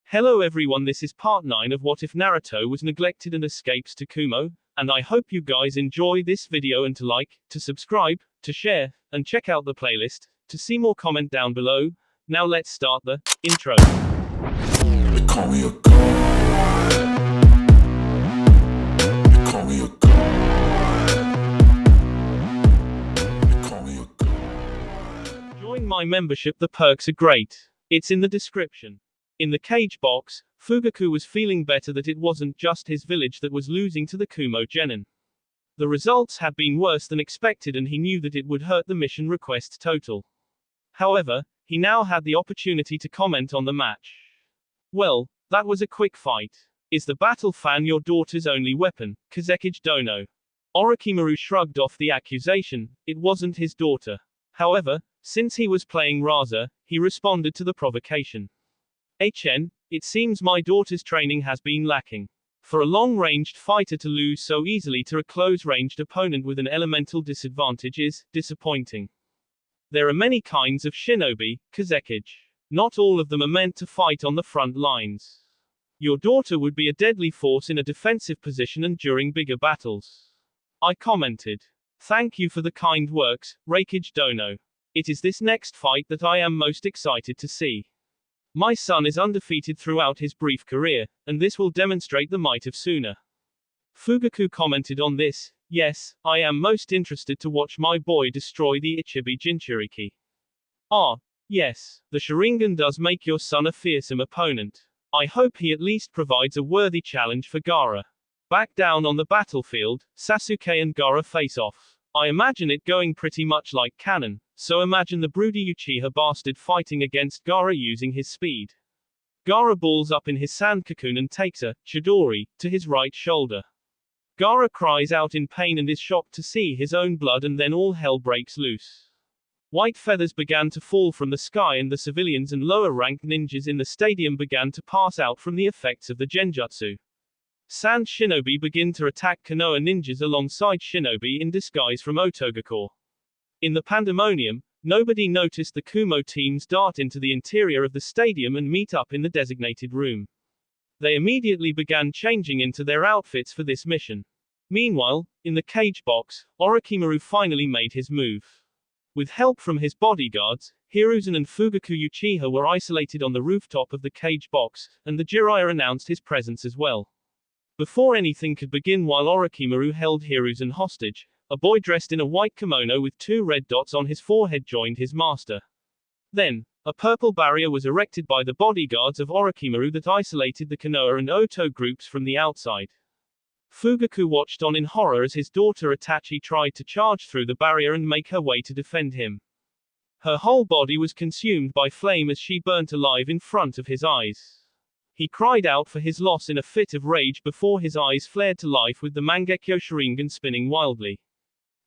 Hello everyone, this is part 9 of What If Naruto Was Neglected and Escapes to Kumo, and I hope you guys enjoy this video and to like, to subscribe, to share, and check out the playlist, to see more comment down below. Now let's start the intro. They call me a god. They call me a god. They call me a god. Join my membership, the perks are great. It's in the description. In the cage box, Fugaku was feeling better that it wasn't just his village that was losing to the Kumo genin. The results had been worse than expected and he knew that it would hurt the mission request total. However, he now had the opportunity to comment on the match. Well, that was a quick fight. Is the battle fan your daughter's only weapon? Kazekage Dono. Orochimaru shrugged off the accusation, it wasn't his daughter. However, since he was playing Raza, he responded to the provocation. It seems my daughter's training has been lacking. For a long-ranged fighter to lose so easily to a close-ranged opponent with an elemental disadvantage is disappointing. There are many kinds of shinobi, Kazekage. Not all of them are meant to fight on the front lines. Your daughter would be a deadly force in a defensive position and during bigger battles. I commented. Thank you for the kind works, Reikage Dono. It is this next fight that I am most excited to see. My son is undefeated throughout his brief career, and this will demonstrate the might of Suna. Fugaku commented on this, yes, I am most interested to watch my boy destroy the Ichibi Jinchuriki. Yes, the Sharingan does make your son a fearsome opponent. I hope he at least provides a worthy challenge for Gaara. Back down on the battlefield, Sasuke and Gaara face off. I imagine it going pretty much like canon, so imagine the broody Uchiha bastard fighting against Gaara using his speed. Gaara balls up in his sand cocoon and takes a Chidori to his right shoulder. Gaara cries out in pain and is shocked to see his own blood, and then all hell breaks loose. White feathers began to fall from the sky and the civilians and lower-ranked ninjas in the stadium began to pass out from the effects of the genjutsu. Sand shinobi begin to attack Konoha ninjas alongside shinobi in disguise from Otogakure. In the pandemonium, nobody noticed the Kumo teams dart into the interior of the stadium and meet up in the designated room. They immediately began changing into their outfits for this mission. Meanwhile, in the cage box, Orochimaru finally made his move. With help from his bodyguards, Hiruzen and Fugaku Uchiha were isolated on the rooftop of the cage box, and the Jiraiya announced his presence as well. Before anything could begin, while Orochimaru held Hiruzen hostage, a boy dressed in a white kimono with 2 red dots on his forehead joined his master. Then, a purple barrier was erected by the bodyguards of Orochimaru that isolated the Konoha and Oto groups from the outside. Fugaku watched on in horror as his daughter Itachi tried to charge through the barrier and make her way to defend him. Her whole body was consumed by flame as she burnt alive in front of his eyes. He cried out for his loss in a fit of rage before his eyes flared to life with the Mangekyo Sharingan spinning wildly.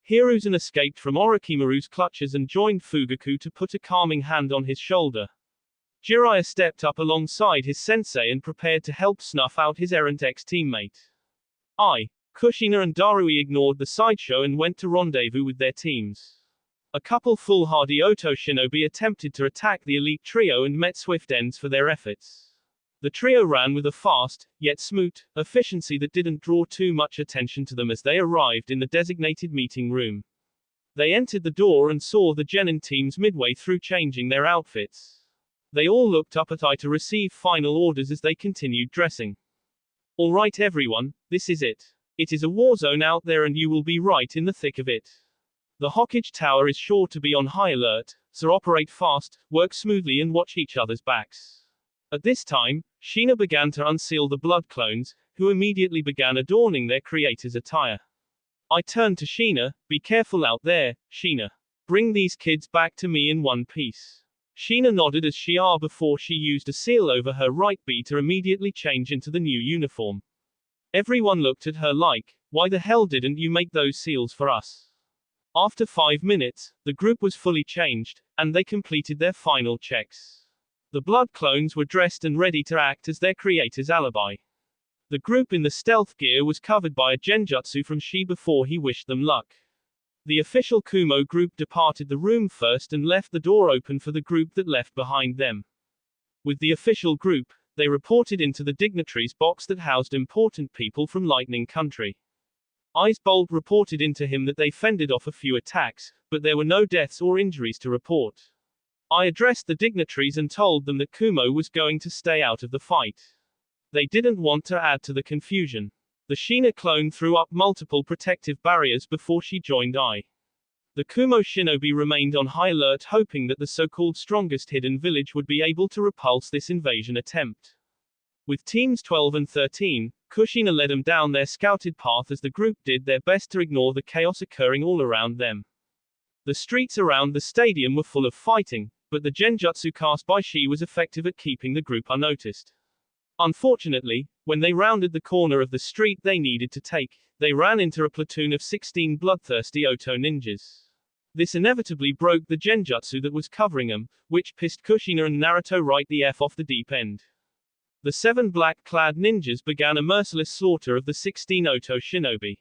Hiruzen escaped from Orochimaru's clutches and joined Fugaku to put a calming hand on his shoulder. Jiraiya stepped up alongside his sensei and prepared to help snuff out his errant ex-teammate. Kushina and Darui ignored the sideshow and went to rendezvous with their teams. A couple foolhardy Oto shinobi attempted to attack the elite trio and met swift ends for their efforts. The trio ran with a fast, yet smooth, efficiency that didn't draw too much attention to them as they arrived in the designated meeting room. They entered the door and saw the genin teams midway through changing their outfits. They all looked up at I to receive final orders as they continued dressing. Alright everyone, this is it. It is a war zone out there and you will be right in the thick of it. The Hokage tower is sure to be on high alert, so operate fast, work smoothly and watch each other's backs. At this time, Shina began to unseal the blood clones, who immediately began adorning their creator's attire. I turned to Shina, be careful out there, Shina. Bring these kids back to me in one piece. Shina nodded as she before she used a seal over her right bee to immediately change into the new uniform. Everyone looked at her like, why the hell didn't you make those seals for us? After 5 minutes, the group was fully changed, and they completed their final checks. The blood clones were dressed and ready to act as their creator's alibi. The group in the stealth gear was covered by a genjutsu from Shi before he wished them luck. The official Kumo group departed the room first and left the door open for the group that left behind them. With the official group, they reported into the dignitaries box that housed important people from Lightning Country. Icebolt reported into him that they fended off a few attacks, but there were no deaths or injuries to report. I addressed the dignitaries and told them that Kumo was going to stay out of the fight. They didn't want to add to the confusion. The Shina clone threw up multiple protective barriers before she joined I. The Kumo shinobi remained on high alert, hoping that the so-called strongest hidden village would be able to repulse this invasion attempt. With teams 12 and 13, Kushina led them down their scouted path as the group did their best to ignore the chaos occurring all around them. The streets around the stadium were full of fighting, but the genjutsu cast by Shi was effective at keeping the group unnoticed. Unfortunately, when they rounded the corner of the street they needed to take, they ran into a platoon of 16 bloodthirsty Oto ninjas. This inevitably broke the genjutsu that was covering them, which pissed Kushina and Naruto right the F off the deep end. The 7 black-clad ninjas began a merciless slaughter of the 16 Oto shinobi.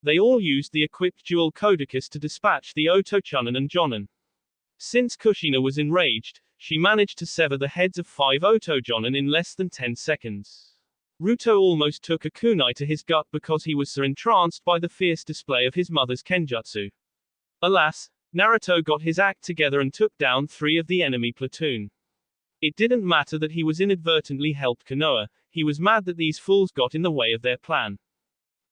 They all used the equipped dual Kodakus to dispatch the Oto chunin and jonin. Since Kushina was enraged, she managed to sever the heads of 5 Oto jonin in less than 10 seconds. Ruto almost took a kunai to his gut because he was so entranced by the fierce display of his mother's kenjutsu. Alas, Naruto got his act together and took down 3 of the enemy platoon. It didn't matter that he was inadvertently helped Konoha, he was mad that these fools got in the way of their plan.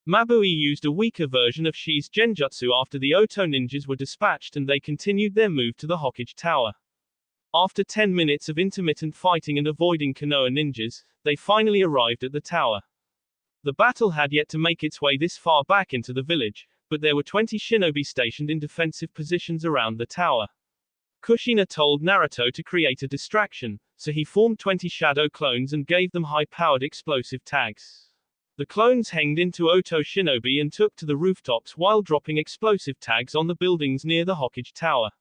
Mabui used a weaker version of Shi's genjutsu after the Oto ninjas were dispatched and they continued their move to the Hokage tower. After 10 minutes of intermittent fighting and avoiding Konoha ninjas, they finally arrived at the tower. The battle had yet to make its way this far back into the village, but there were 20 shinobi stationed in defensive positions around the tower. Kushina told Naruto to create a distraction, so he formed 20 shadow clones and gave them high-powered explosive tags. The clones hanged into Oto shinobi and took to the rooftops while dropping explosive tags on the buildings near the Hokage tower.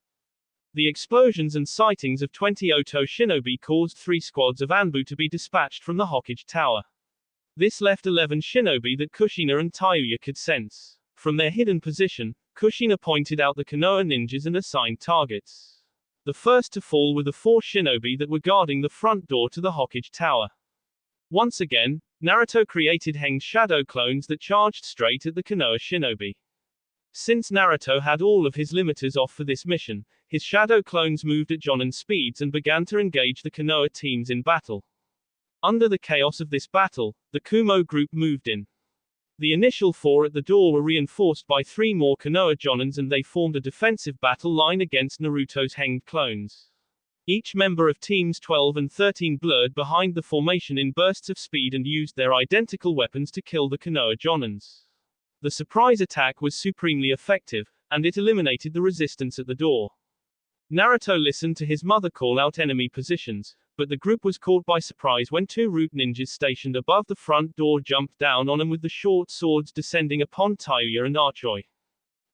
The explosions and sightings of 20 Oto shinobi caused 3 squads of Anbu to be dispatched from the Hokage tower. This left 11 shinobi that Kushina and Tayuya could sense. From their hidden position, Kushina pointed out the Konoha ninjas and assigned targets. The first to fall were the 4 shinobi that were guarding the front door to the Hokage tower. Once again, Naruto created hanged shadow clones that charged straight at the Konoha shinobi. Since Naruto had all of his limiters off for this mission, his shadow clones moved at jonin speeds and began to engage the Konoha teams in battle. Under the chaos of this battle, the Kumo group moved in. The initial 4 at the door were reinforced by 3 more Konoha jonins and they formed a defensive battle line against Naruto's hanged clones. Each member of teams 12 and 13 blurred behind the formation in bursts of speed and used their identical weapons to kill the Konoha jonins. The surprise attack was supremely effective, and it eliminated the resistance at the door. Naruto listened to his mother call out enemy positions, but the group was caught by surprise when 2 root ninjas stationed above the front door jumped down on him with the short swords descending upon Tayuya and Archoi.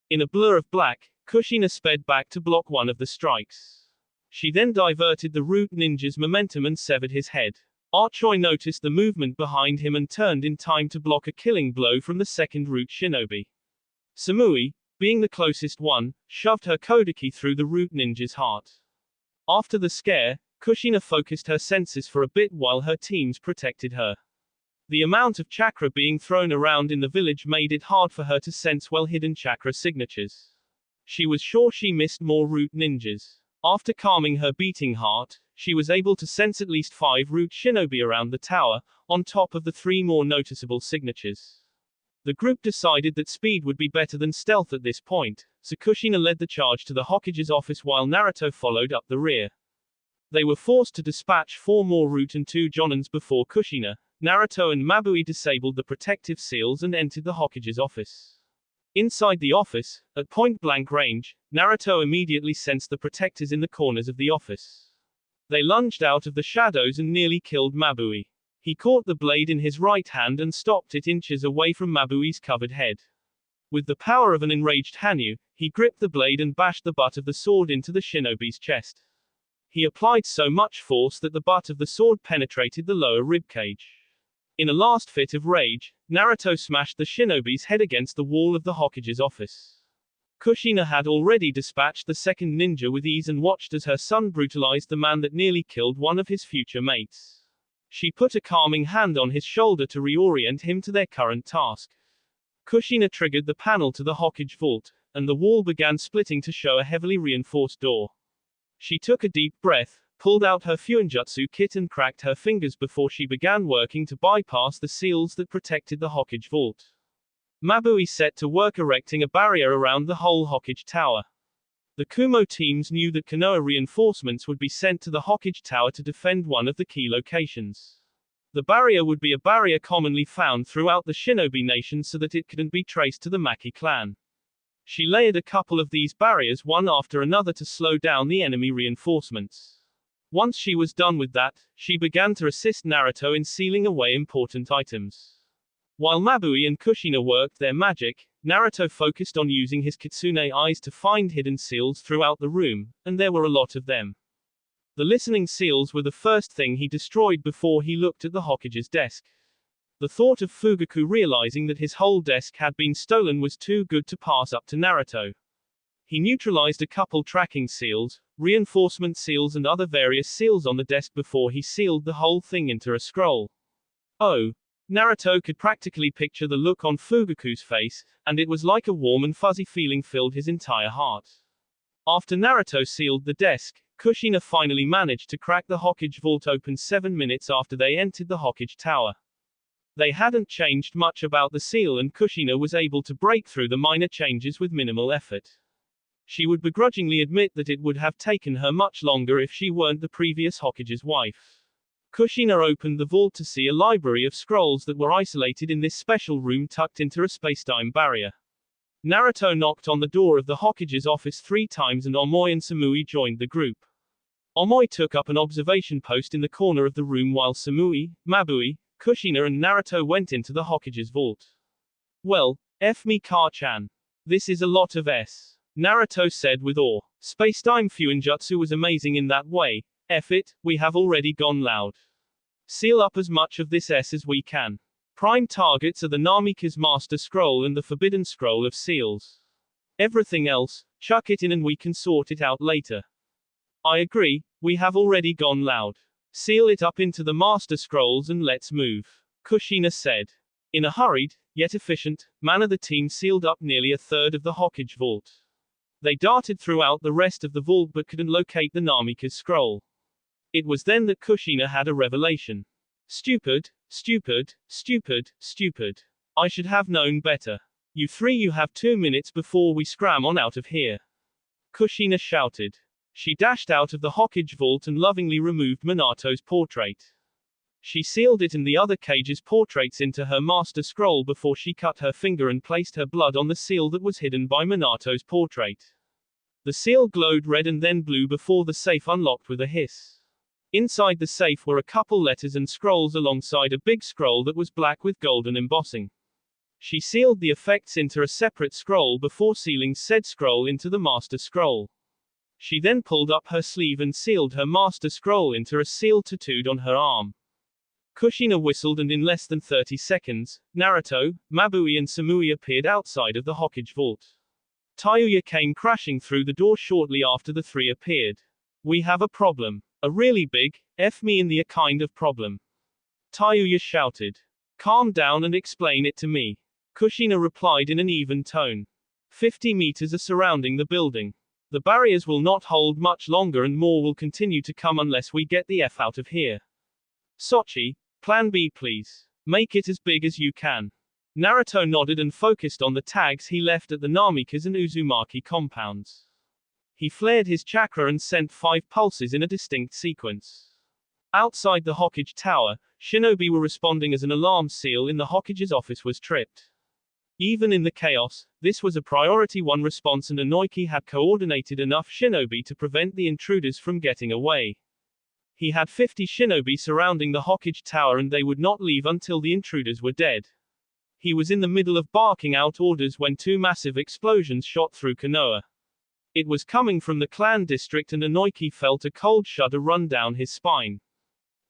In a blur of black, Kushina sped back to block one of the strikes. She then diverted the root ninja's momentum and severed his head. Archoi noticed the movement behind him and turned in time to block a killing blow from the second root shinobi. Samui, being the closest one, shoved her Kodaki through the root ninja's heart. After the scare, Kushina focused her senses for a bit while her teams protected her. The amount of chakra being thrown around in the village made it hard for her to sense well-hidden chakra signatures. She was sure she missed more root ninjas. After calming her beating heart, she was able to sense at least 5 root shinobi around the tower, on top of the 3 more noticeable signatures. The group decided that speed would be better than stealth at this point, so Kushina led the charge to the Hokage's office while Naruto followed up the rear. They were forced to dispatch 4 more root and 2 jonins before Kushina, Naruto and Mabui disabled the protective seals and entered the Hokage's office. Inside the office, at point-blank range, Naruto immediately sensed the protectors in the corners of the office. They lunged out of the shadows and nearly killed Mabui. He caught the blade in his right hand and stopped it inches away from Mabui's covered head. With the power of an enraged Hanyu, he gripped the blade and bashed the butt of the sword into the shinobi's chest. He applied so much force that the butt of the sword penetrated the lower ribcage. In a last fit of rage, Naruto smashed the shinobi's head against the wall of the Hokage's office. Kushina had already dispatched the second ninja with ease and watched as her son brutalized the man that nearly killed one of his future mates. She put a calming hand on his shoulder to reorient him to their current task. Kushina triggered the panel to the Hokage vault, and the wall began splitting to show a heavily reinforced door. She took a deep breath, pulled out her Fuinjutsu kit and cracked her fingers before she began working to bypass the seals that protected the Hokage vault. Mabui set to work erecting a barrier around the whole Hokage tower. The Kumo teams knew that Konoha reinforcements would be sent to the Hokage tower to defend one of the key locations. The barrier would be a barrier commonly found throughout the Shinobi Nation so that it couldn't be traced to the Maki clan. She layered a couple of these barriers one after another to slow down the enemy reinforcements. Once she was done with that, she began to assist Naruto in sealing away important items. While Mabui and Kushina worked their magic, Naruto focused on using his kitsune eyes to find hidden seals throughout the room, and there were a lot of them. The listening seals were the first thing he destroyed before he looked at the Hokage's desk. The thought of Fugaku realizing that his whole desk had been stolen was too good to pass up to Naruto. He neutralized a couple tracking seals, reinforcement seals and other various seals on the desk before he sealed the whole thing into a scroll. Oh! Naruto could practically picture the look on Fugaku's face, and it was like a warm and fuzzy feeling filled his entire heart. After Naruto sealed the desk, Kushina finally managed to crack the Hokage vault open 7 minutes after they entered the Hokage tower. They hadn't changed much about the seal and Kushina was able to break through the minor changes with minimal effort. She would begrudgingly admit that it would have taken her much longer if she weren't the previous Hokage's wife. Kushina opened the vault to see a library of scrolls that were isolated in this special room tucked into a spacetime barrier. Naruto knocked on the door of the Hokage's office 3 times and Omoi and Samui joined the group. Omoi took up an observation post in the corner of the room while Samui, Mabui, Kushina and Naruto went into the Hokage's vault. Well, F me Ka-chan. This is a lot of S. Naruto said with awe. Spacetime Fuinjutsu was amazing in that way. F it, we have already gone loud. Seal up as much of this S as we can. Prime targets are the Namikaze Master Scroll and the Forbidden Scroll of Seals. Everything else, chuck it in and we can sort it out later. I agree, we have already gone loud. Seal it up into the Master Scrolls and let's move. Kushina said. In a hurried, yet efficient, manner the team sealed up nearly a third of the Hokage vault. They darted throughout the rest of the vault but couldn't locate the Namikaze scroll. It was then that Kushina had a revelation. Stupid, stupid, stupid, stupid. I should have known better. You have 2 minutes before we scram on out of here. Kushina shouted. She dashed out of the Hokage vault and lovingly removed Minato's portrait. She sealed it and the other cage's portraits into her master scroll before she cut her finger and placed her blood on the seal that was hidden by Minato's portrait. The seal glowed red and then blue before the safe unlocked with a hiss. Inside the safe were a couple letters and scrolls alongside a big scroll that was black with golden embossing. She sealed the effects into a separate scroll before sealing said scroll into the master scroll. She then pulled up her sleeve and sealed her master scroll into a seal tattooed on her arm. Kushina whistled and in less than 30 seconds, Naruto, Mabui and Samui appeared outside of the Hokage vault. Tayuya came crashing through the door shortly after the 3 appeared. We have a problem. A really big, F me in the a kind of problem. Tayuya shouted. Calm down and explain it to me. Kushina replied in an even tone. 50 meters are surrounding the building. The barriers will not hold much longer and more will continue to come unless we get the F out of here. Sochi, plan B please. Make it as big as you can. Naruto nodded and focused on the tags he left at the Namikaze and Uzumaki compounds. He flared his chakra and sent 5 pulses in a distinct sequence. Outside the Hokage tower, shinobi were responding as an alarm seal in the Hokage's office was tripped. Even in the chaos, this was a priority 1 response and Inoiki had coordinated enough shinobi to prevent the intruders from getting away. He had 50 shinobi surrounding the Hokage tower and they would not leave until the intruders were dead. He was in the middle of barking out orders when 2 massive explosions shot through Konoha. It was coming from the clan district and Inoiki felt a cold shudder run down his spine.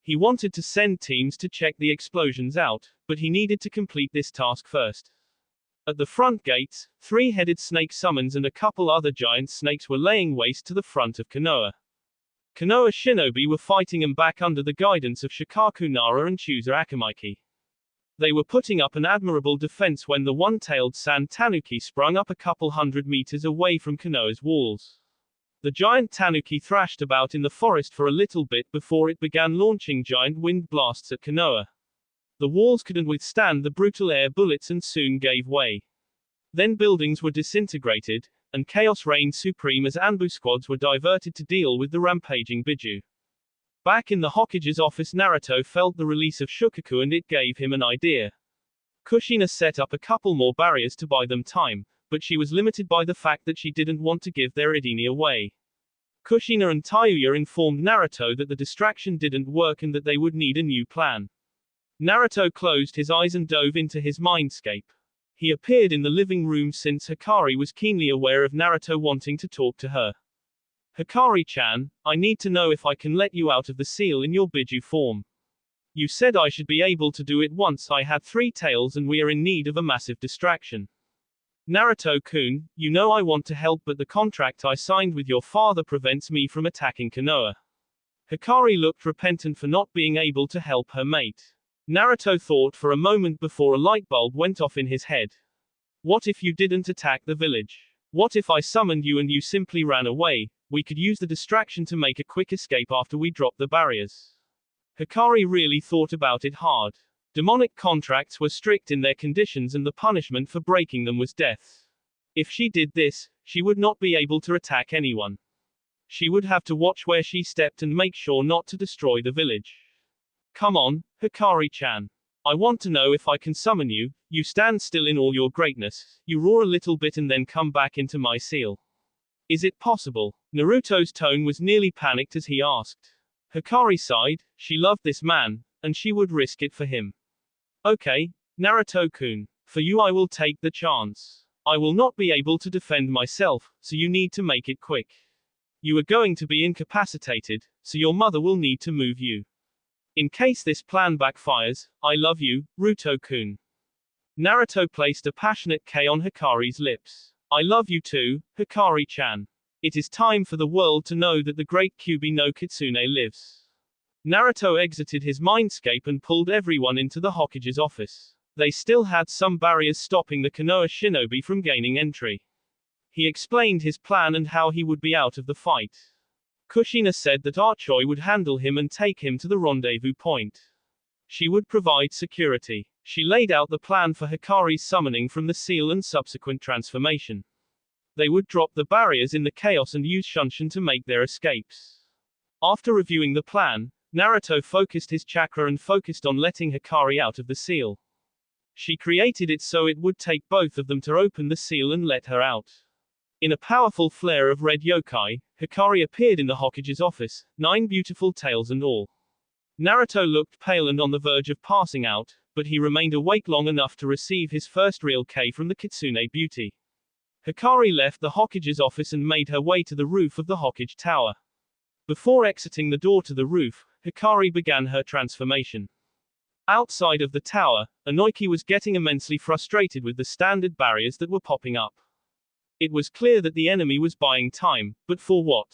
He wanted to send teams to check the explosions out, but he needed to complete this task first. At the front gates, 3-headed snake summons and a couple other giant snakes were laying waste to the front of Konoha. Konoha shinobi were fighting him back under the guidance of Shikaku Nara and Chooser Akamaki. They were putting up an admirable defense when the one-tailed sand tanuki sprung up a couple hundred meters away from Konoha's walls. The giant tanuki thrashed about in the forest for a little bit before it began launching giant wind blasts at Konoha. The walls couldn't withstand the brutal air bullets and soon gave way. Then buildings were disintegrated, and chaos reigned supreme as Anbu squads were diverted to deal with the rampaging Biju. Back in the Hokage's office, Naruto felt the release of Shukaku and it gave him an idea. Kushina set up a couple more barriers to buy them time, but she was limited by the fact that she didn't want to give their Idini away. Kushina and Tayuya informed Naruto that the distraction didn't work and that they would need a new plan. Naruto closed his eyes and dove into his mindscape. He appeared in the living room since Hikari was keenly aware of Naruto wanting to talk to her. Hikari-chan, I need to know if I can let you out of the seal in your Biju form. You said I should be able to do it once I had 3 tails and we are in need of a massive distraction. Naruto-kun, you know I want to help but the contract I signed with your father prevents me from attacking Konoha. Hikari looked repentant for not being able to help her mate. Naruto thought for a moment before a light bulb went off in his head. What if you didn't attack the village? What if I summoned you and you simply ran away? We could use the distraction to make a quick escape after we drop the barriers. Hikari really thought about it hard. Demonic contracts were strict in their conditions and the punishment for breaking them was death. If she did this, she would not be able to attack anyone. She would have to watch where she stepped and make sure not to destroy the village. Come on, Hikari-chan. I want to know if I can summon you. You stand still in all your greatness, you roar a little bit and then come back into my seal. Is it possible? Naruto's tone was nearly panicked as he asked. Hikari sighed, she loved this man, and she would risk it for him. Okay, Naruto-kun. For you I will take the chance. I will not be able to defend myself, so you need to make it quick. You are going to be incapacitated, so your mother will need to move you. In case this plan backfires, I love you, Ruto-kun. Naruto placed a passionate K on Hikari's lips. I love you too, Hikari-chan. It is time for the world to know that the great Kyuubi no Kitsune lives. Naruto exited his mindscape and pulled everyone into the Hokage's office. They still had some barriers stopping the Konoha shinobi from gaining entry. He explained his plan and how he would be out of the fight. Kushina said that Archoi would handle him and take him to the rendezvous point. She would provide security. She laid out the plan for Hikari's summoning from the seal and subsequent transformation. They would drop the barriers in the chaos and use Shunshin to make their escapes. After reviewing the plan, Naruto focused his chakra and focused on letting Hikari out of the seal. She created it so it would take both of them to open the seal and let her out. In a powerful flare of red yokai, Hikari appeared in the Hokage's office, 9 beautiful tails and all. Naruto looked pale and on the verge of passing out, but he remained awake long enough to receive his first real K from the Kitsune beauty. Hikari left the Hokage's office and made her way to the roof of the Hokage tower. Before exiting the door to the roof, Hikari began her transformation. Outside of the tower, Inoki was getting immensely frustrated with the standard barriers that were popping up. It was clear that the enemy was buying time, but for what?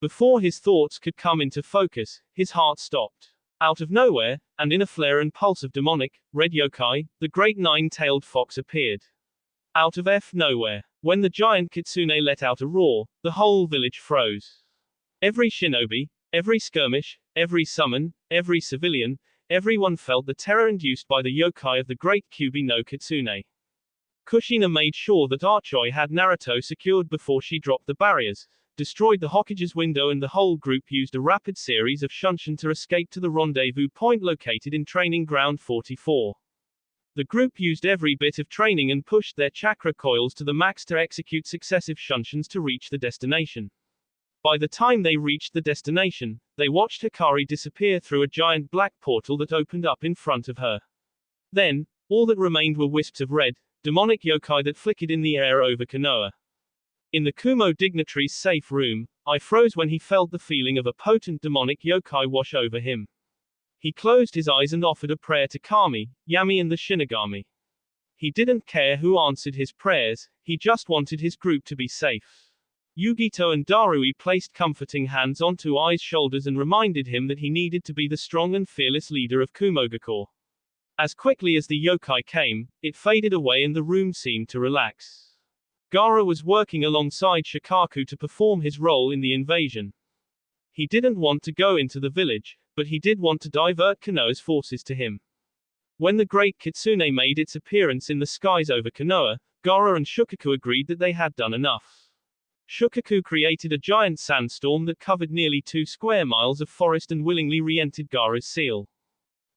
Before his thoughts could come into focus, his heart stopped. Out of nowhere, and in a flare and pulse of demonic, red yokai, the great 9-tailed fox appeared. Out of nowhere. When the giant kitsune let out a roar, the whole village froze. Every shinobi, every skirmish, every summon, every civilian, everyone felt the terror induced by the yokai of the great Kyuubi no Kitsune. Kushina made sure that Archoi had Naruto secured before she dropped the barriers, destroyed the Hokage's window and the whole group used a rapid series of Shunshin to escape to the rendezvous point located in Training Ground 44. The group used every bit of training and pushed their chakra coils to the max to execute successive Shunshins to reach the destination. By the time they reached the destination, they watched Hikari disappear through a giant black portal that opened up in front of her. Then, all that remained were wisps of red, demonic yokai that flickered in the air over Konoha. In the Kumo dignitary's safe room, I froze when he felt the feeling of a potent demonic yokai wash over him. He closed his eyes and offered a prayer to Kami, Yami and the Shinigami. He didn't care who answered his prayers, he just wanted his group to be safe. Yugito and Darui placed comforting hands onto Ai's shoulders and reminded him that he needed to be the strong and fearless leader of Kumogaku. As quickly as the yokai came, it faded away and the room seemed to relax. Gaara was working alongside Shikaku to perform his role in the invasion. He didn't want to go into the village, but he did want to divert Konoha's forces to him. When the Great Kitsune made its appearance in the skies over Konoha, Gaara and Shukaku agreed that they had done enough. Shukaku created a giant sandstorm that covered nearly 2 square miles of forest and willingly re-entered Gaara's seal.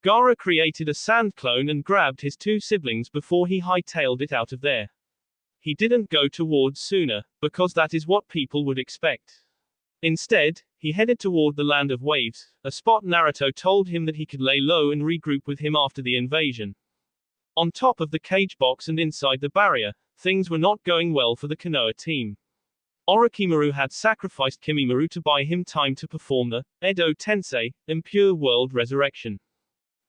Gaara created a sand clone and grabbed his 2 siblings before he hightailed it out of there. He didn't go towards Suna, because that is what people would expect. Instead, he headed toward the Land of Waves, a spot Naruto told him that he could lay low and regroup with him after the invasion. On top of the cage box and inside the barrier, things were not going well for the Konoha team. Orochimaru had sacrificed Kimimaro to buy him time to perform the Edo Tensei, Impure World Resurrection.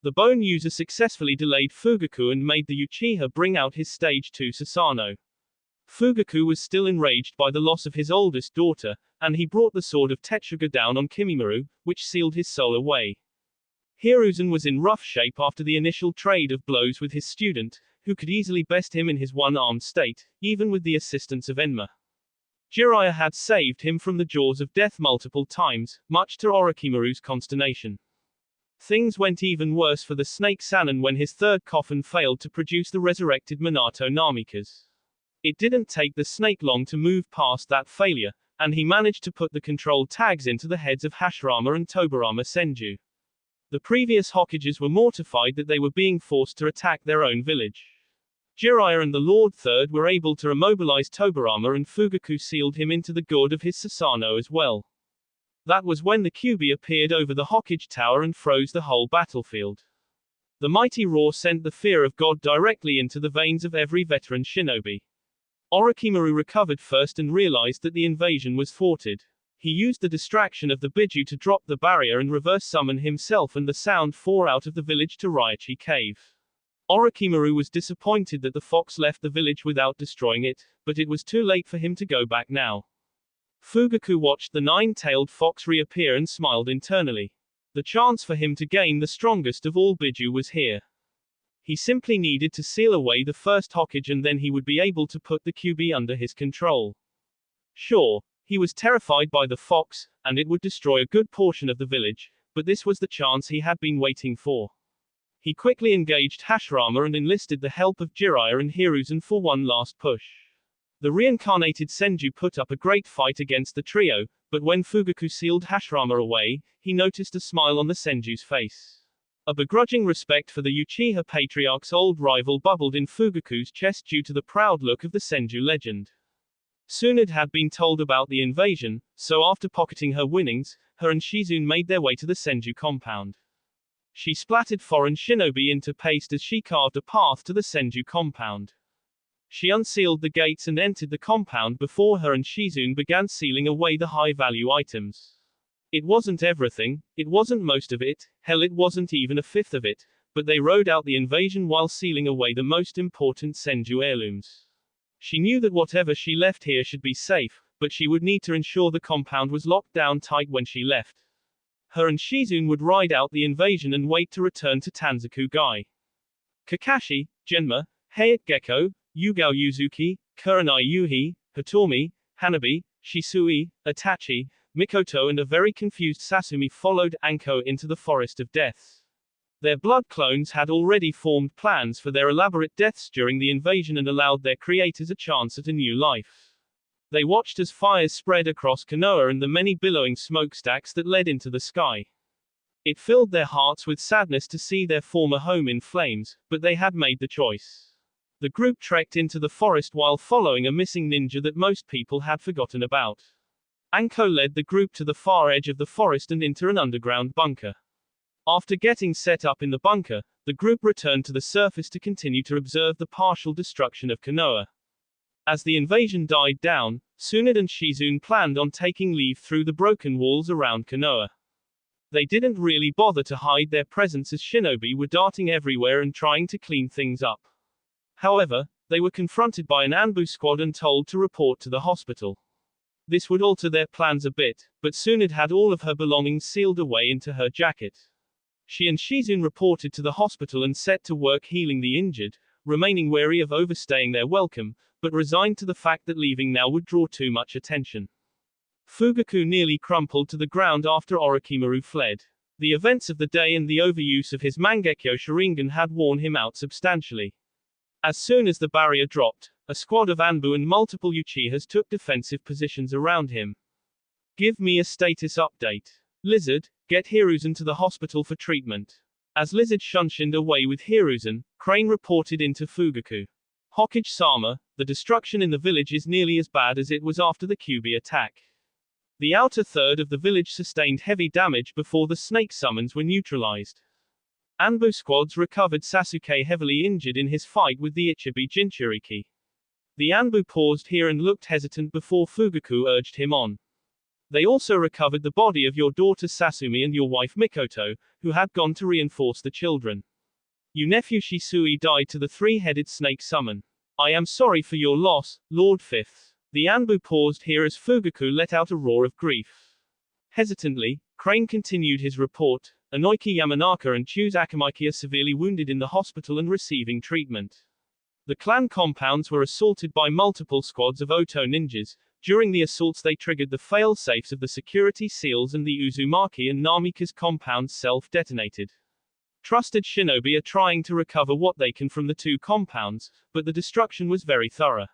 The bone user successfully delayed Fugaku and made the Uchiha bring out his stage 2 Susanoo. Fugaku was still enraged by the loss of his oldest daughter, and he brought the sword of Tetsuga down on Kimimaro, which sealed his soul away. Hiruzen was in rough shape after the initial trade of blows with his student, who could easily best him in his one-armed state, even with the assistance of Enma. Jiraiya had saved him from the jaws of death multiple times, much to Orochimaru's consternation. Things went even worse for the Snake Sannin when his third coffin failed to produce the resurrected Minato Namikas. It didn't take the snake long to move past that failure, and he managed to put the control tags into the heads of Hashirama and Tobirama Senju. The previous Hokages were mortified that they were being forced to attack their own village. Jiraiya and the Lord Third were able to immobilize Tobirama, and Fugaku sealed him into the gourd of his Susanoo as well. That was when the Kyuubi appeared over the Hokage Tower and froze the whole battlefield. The mighty roar sent the fear of God directly into the veins of every veteran shinobi. Orochimaru recovered first and realized that the invasion was thwarted. He used the distraction of the Biju to drop the barrier and reverse summon himself and the Sound 4 out of the village to Raichi Cave. Orochimaru was disappointed that the fox left the village without destroying it, but it was too late for him to go back now. Fugaku watched the 9-tailed fox reappear and smiled internally. The chance for him to gain the strongest of all Biju was here. He simply needed to seal away the first Hokage and then he would be able to put the Kyuubi under his control. Sure, he was terrified by the fox, and it would destroy a good portion of the village, but this was the chance he had been waiting for. He quickly engaged Hashirama and enlisted the help of Jiraiya and Hiruzen for one last push. The reincarnated Senju put up a great fight against the trio, but when Fugaku sealed Hashirama away, he noticed a smile on the Senju's face. A begrudging respect for the Uchiha patriarch's old rival bubbled in Fugaku's chest due to the proud look of the Senju legend. Tsunade had been told about the invasion, so after pocketing her winnings, her and Shizune made their way to the Senju compound. She splattered foreign shinobi into paste as she carved a path to the Senju compound. She unsealed the gates and entered the compound before her and Shizune began sealing away the high-value items. It wasn't everything, it wasn't most of it, hell it wasn't even a fifth of it, but they rode out the invasion while sealing away the most important Senju heirlooms. She knew that whatever she left here should be safe, but she would need to ensure the compound was locked down tight when she left. Her and Shizune would ride out the invasion and wait to return to Tanzaku Gai. Kakashi, Genma, Hayate Gecko, Yugao Yuzuki, Kurenai Yuhi, Hitomi, Hanabi, Shisui, Itachi, Mikoto and a very confused Sasumi followed Anko into the Forest of Deaths. Their blood clones had already formed plans for their elaborate deaths during the invasion and allowed their creators a chance at a new life. They watched as fires spread across Konoha and the many billowing smokestacks that led into the sky. It filled their hearts with sadness to see their former home in flames, but they had made the choice. The group trekked into the forest while following a missing ninja that most people had forgotten about. Anko led the group to the far edge of the forest and into an underground bunker. After getting set up in the bunker, the group returned to the surface to continue to observe the partial destruction of Konoha. As the invasion died down, Tsunade and Shizune planned on taking leave through the broken walls around Konoha. They didn't really bother to hide their presence as shinobi were darting everywhere and trying to clean things up. However, they were confronted by an Anbu squad and told to report to the hospital. This would alter their plans a bit, but soon had all of her belongings sealed away into her jacket. She and Shizune reported to the hospital and set to work healing the injured, remaining wary of overstaying their welcome, but resigned to the fact that leaving now would draw too much attention. Fugaku nearly crumpled to the ground after Orochimaru fled. The events of the day and the overuse of his Mangekyo Sharingan had worn him out substantially. As soon as the barrier dropped, a squad of Anbu and multiple Uchihas took defensive positions around him. Give me a status update. Lizard, get Hiruzen to the hospital for treatment. As Lizard shunshined away with Hiruzen, Crane reported into Fugaku. Hokage-sama, the destruction in the village is nearly as bad as it was after the Kyuubi attack. The outer third of the village sustained heavy damage before the snake summons were neutralized. Anbu squads recovered Sasuke heavily injured in his fight with the Ichibi Jinchuriki. The Anbu paused here and looked hesitant before Fugaku urged him on. They also recovered the body of your daughter Sasumi and your wife Mikoto, who had gone to reinforce the children. Your nephew Shisui died to the three-headed snake summon. I am sorry for your loss, Lord Fifth. The Anbu paused here as Fugaku let out a roar of grief. Hesitantly, Crane continued his report. Inoiki Yamanaka and Chūze Akamaki are severely wounded in the hospital and receiving treatment. The clan compounds were assaulted by multiple squads of Oto ninjas. During the assaults they triggered the fail-safes of the security seals and the Uzumaki and Namikaze compounds self-detonated. Trusted shinobi are trying to recover what they can from the two compounds, but the destruction was very thorough.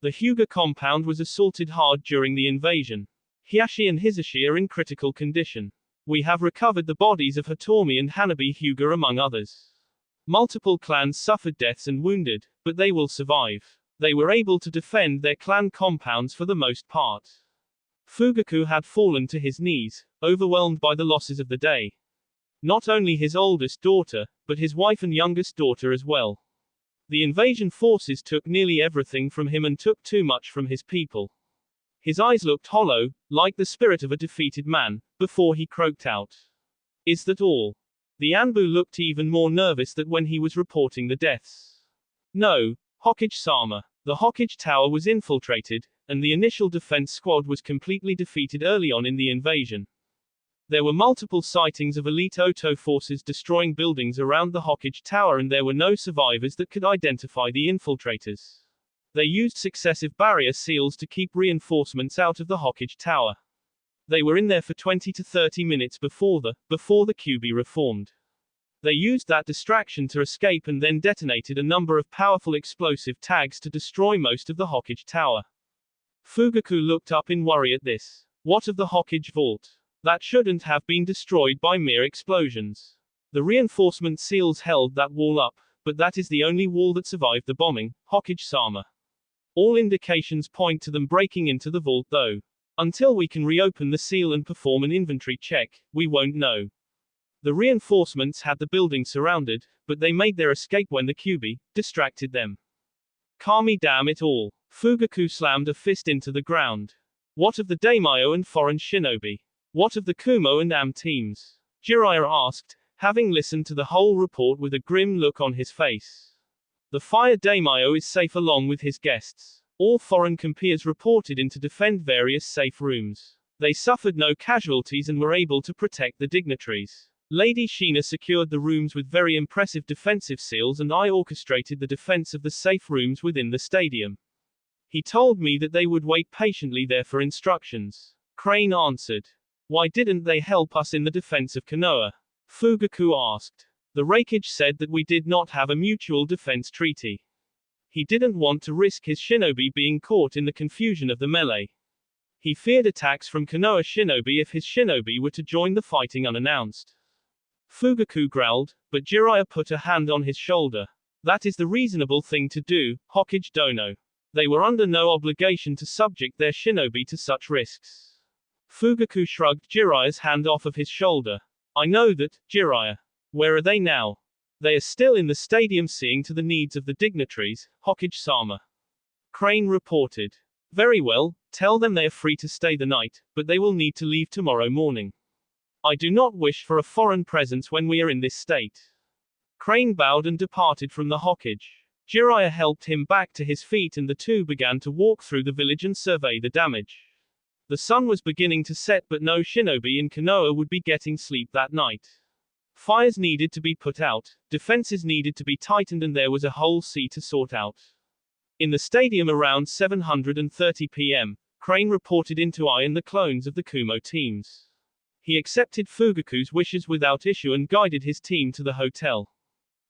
The Hyuga compound was assaulted hard during the invasion. Hiashi and Hisashi are in critical condition. We have recovered the bodies of Hitomi and Hanabi Hyuga among others. Multiple clans suffered deaths and wounded, but they will survive. They were able to defend their clan compounds for the most part. Fugaku had fallen to his knees, overwhelmed by the losses of the day. Not only his oldest daughter, but his wife and youngest daughter as well. The invasion forces took nearly everything from him and took too much from his people. His eyes looked hollow, like the spirit of a defeated man, before he croaked out. Is that all? The Anbu looked even more nervous than when he was reporting the deaths. No, Hokage-sama. The Hokage tower was infiltrated, and the initial defense squad was completely defeated early on in the invasion. There were multiple sightings of elite Oto forces destroying buildings around the Hokage tower and there were no survivors that could identify the infiltrators. They used successive barrier seals to keep reinforcements out of the Hokage tower. They were in there for 20 to 30 minutes before the Kyuubi reformed. They used that distraction to escape and then detonated a number of powerful explosive tags to destroy most of the Hokage tower. Fugaku looked up in worry at this. What of the Hokage vault? That shouldn't have been destroyed by mere explosions. The reinforcement seals held that wall up, but that is the only wall that survived the bombing, Hokage-sama. All indications point to them breaking into the vault though. Until we can reopen the seal and perform an inventory check, we won't know. The reinforcements had the building surrounded, but they made their escape when the Kyuubi distracted them. Kami damn it all. Fugaku slammed a fist into the ground. What of the daimyo and foreign shinobi? What of the Kumo and Am teams? Jiraiya asked, having listened to the whole report with a grim look on his face. The fire daimyo is safe along with his guests. All foreign compeers reported in to defend various safe rooms. They suffered no casualties and were able to protect the dignitaries. Lady Sheena secured the rooms with very impressive defensive seals and I orchestrated the defense of the safe rooms within the stadium. He told me that they would wait patiently there for instructions. Crane answered. Why didn't they help us in the defense of Konoha? Fugaku asked. The Reikage said that we did not have a mutual defense treaty. He didn't want to risk his shinobi being caught in the confusion of the melee. He feared attacks from Konoha shinobi if his shinobi were to join the fighting unannounced. Fugaku growled, but Jiraiya put a hand on his shoulder. That is the reasonable thing to do, Hokage Dono. They were under no obligation to subject their shinobi to such risks. Fugaku shrugged Jiraiya's hand off of his shoulder. I know that, Jiraiya. Where are they now? They are still in the stadium seeing to the needs of the dignitaries, Hokage-sama. Crane reported. Very well, tell them they are free to stay the night, but they will need to leave tomorrow morning. I do not wish for a foreign presence when we are in this state. Crane bowed and departed from the Hokage. Jiraiya helped him back to his feet and the two began to walk through the village and survey the damage. The sun was beginning to set, but no shinobi in Konoha would be getting sleep that night. Fires needed to be put out, defenses needed to be tightened, and there was a whole sea to sort out. In the stadium around 7:30 p.m., Crane reported into I and the clones of the Kumo teams. He accepted Fugaku's wishes without issue and guided his team to the hotel.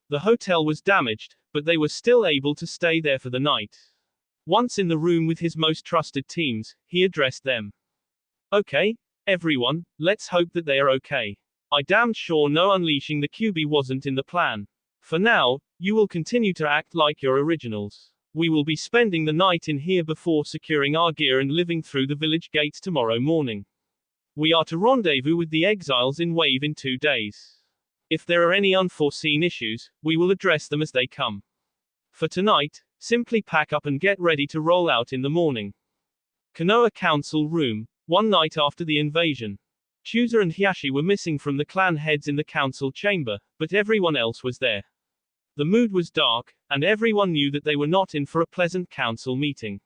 The hotel was damaged, but they were still able to stay there for the night. Once in the room with his most trusted teams, he addressed them. Okay, everyone, let's hope that they are okay. I damned sure no unleashing the QB wasn't in the plan. For now, you will continue to act like your originals. We will be spending the night in here before securing our gear and living through the village gates tomorrow morning. We are to rendezvous with the exiles in Wave in 2 days. If there are any unforeseen issues, we will address them as they come. For tonight, simply pack up and get ready to roll out in the morning. Konoha Council Room, one night after the invasion. Chusa and Hiyashi were missing from the clan heads in the council chamber, but everyone else was there. The mood was dark, and everyone knew that they were not in for a pleasant council meeting.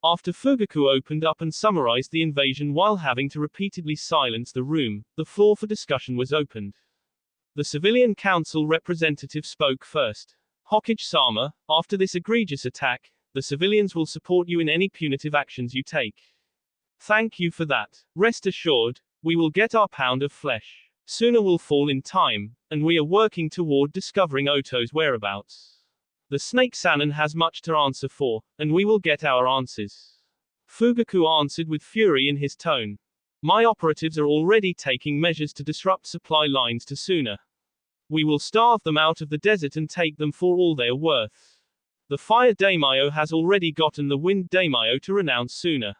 After Fugaku opened up and summarized the invasion while having to repeatedly silence the room, the floor for discussion was opened. The civilian council representative spoke first. Hokage-sama, after this egregious attack, the civilians will support you in any punitive actions you take. Thank you for that. Rest assured, we will get our pound of flesh. Suna will fall in time, and we are working toward discovering Oto's whereabouts. The Snake Sannin has much to answer for, and we will get our answers. Fugaku answered with fury in his tone. My operatives are already taking measures to disrupt supply lines to Suna. We will starve them out of the desert and take them for all they are worth. The Fire Daimyo has already gotten the Wind Daimyo to renounce Suna.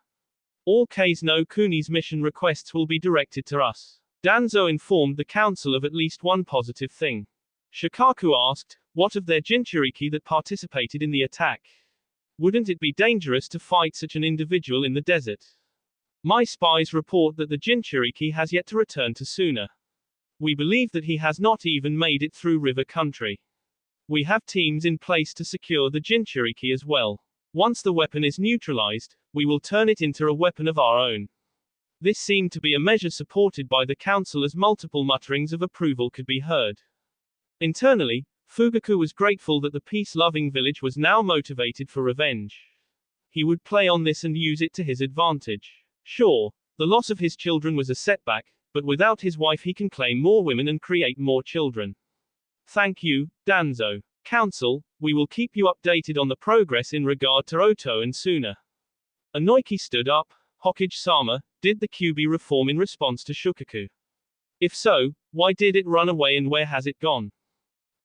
All Kase no Kuni's mission requests will be directed to us. Danzo informed the council of at least one positive thing. Shikaku asked, what of their Jinchuriki that participated in the attack? Wouldn't it be dangerous to fight such an individual in the desert? My spies report that the Jinchuriki has yet to return to Suna. We believe that he has not even made it through river country. We have teams in place to secure the Jinchuriki as well. Once the weapon is neutralized, we will turn it into a weapon of our own. This seemed to be a measure supported by the council as multiple mutterings of approval could be heard. Internally, Fugaku was grateful that the peace-loving village was now motivated for revenge. He would play on this and use it to his advantage. Sure, the loss of his children was a setback, but without his wife he can claim more women and create more children. Thank you, Danzo. Council, we will keep you updated on the progress in regard to Oto and Suna. Inoiki stood up. Hokage-sama, did the QB reform in response to Shukaku? If so, why did it run away and where has it gone?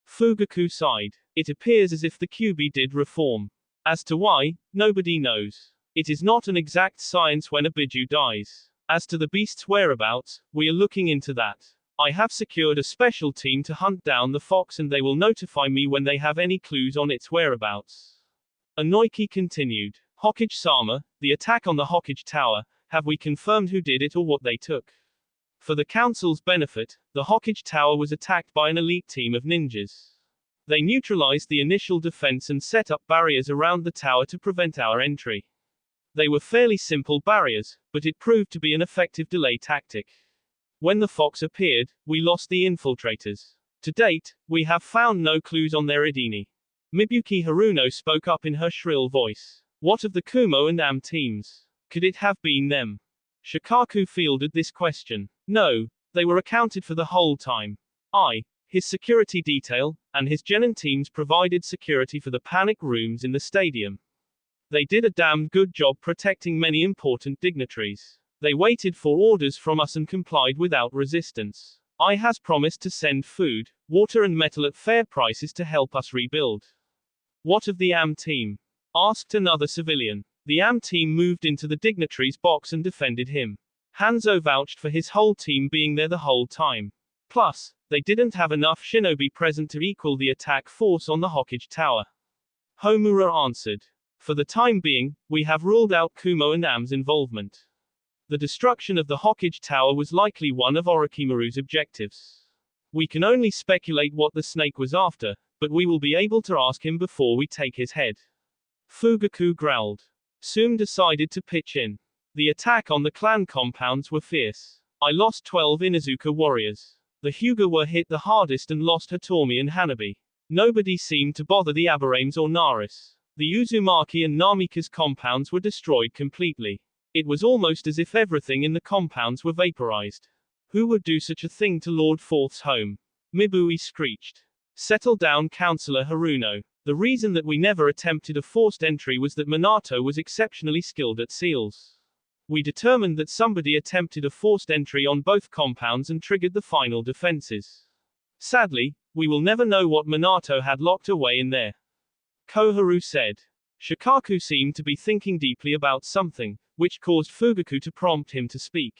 Fugaku sighed. It appears as if the QB did reform. As to why, nobody knows. It is not an exact science when a Biju dies. As to the beast's whereabouts, we are looking into that. I have secured a special team to hunt down the fox and they will notify me when they have any clues on its whereabouts. Inoiki continued. Hokage-sama, the attack on the Hokage Tower, have we confirmed who did it or what they took? For the council's benefit, the Hokage Tower was attacked by an elite team of ninjas. They neutralized the initial defense and set up barriers around the tower to prevent our entry. They were fairly simple barriers, but it proved to be an effective delay tactic. When the fox appeared, we lost the infiltrators. To date, we have found no clues on their Idini. Mibuki Haruno spoke up in her shrill voice. What of the Kumo and Am teams? Could it have been them? Shikaku fielded this question. No, they were accounted for the whole time. His security detail, and his genin teams provided security for the panic rooms in the stadium. They did a damned good job protecting many important dignitaries. They waited for orders from us and complied without resistance. I has promised to send food, water and metal at fair prices to help us rebuild. What of the Am team? Asked another civilian. The Am team moved into the dignitary's box and defended him. Hanzo vouched for his whole team being there the whole time. Plus, they didn't have enough shinobi present to equal the attack force on the Hokage Tower. Homura answered. For the time being, we have ruled out Kumo and Am's involvement. The destruction of the Hokage Tower was likely one of Orochimaru's objectives. We can only speculate what the snake was after, but we will be able to ask him before we take his head. Fugaku growled. Soom decided to pitch in. The attack on the clan compounds were fierce. I lost 12 Inuzuka warriors. The Hyuga were hit the hardest and lost Hitomi and Hanabi. Nobody seemed to bother the Abarames or Naris. The Uzumaki and Namika's compounds were destroyed completely. It was almost as if everything in the compounds were vaporized. Who would do such a thing to Lord Fourth's home? Mibui screeched. Settle down, Counselor Haruno. The reason that we never attempted a forced entry was that Minato was exceptionally skilled at seals. We determined that somebody attempted a forced entry on both compounds and triggered the final defenses. Sadly, we will never know what Minato had locked away in there. Koharu said. Shikaku seemed to be thinking deeply about something, which caused Fugaku to prompt him to speak.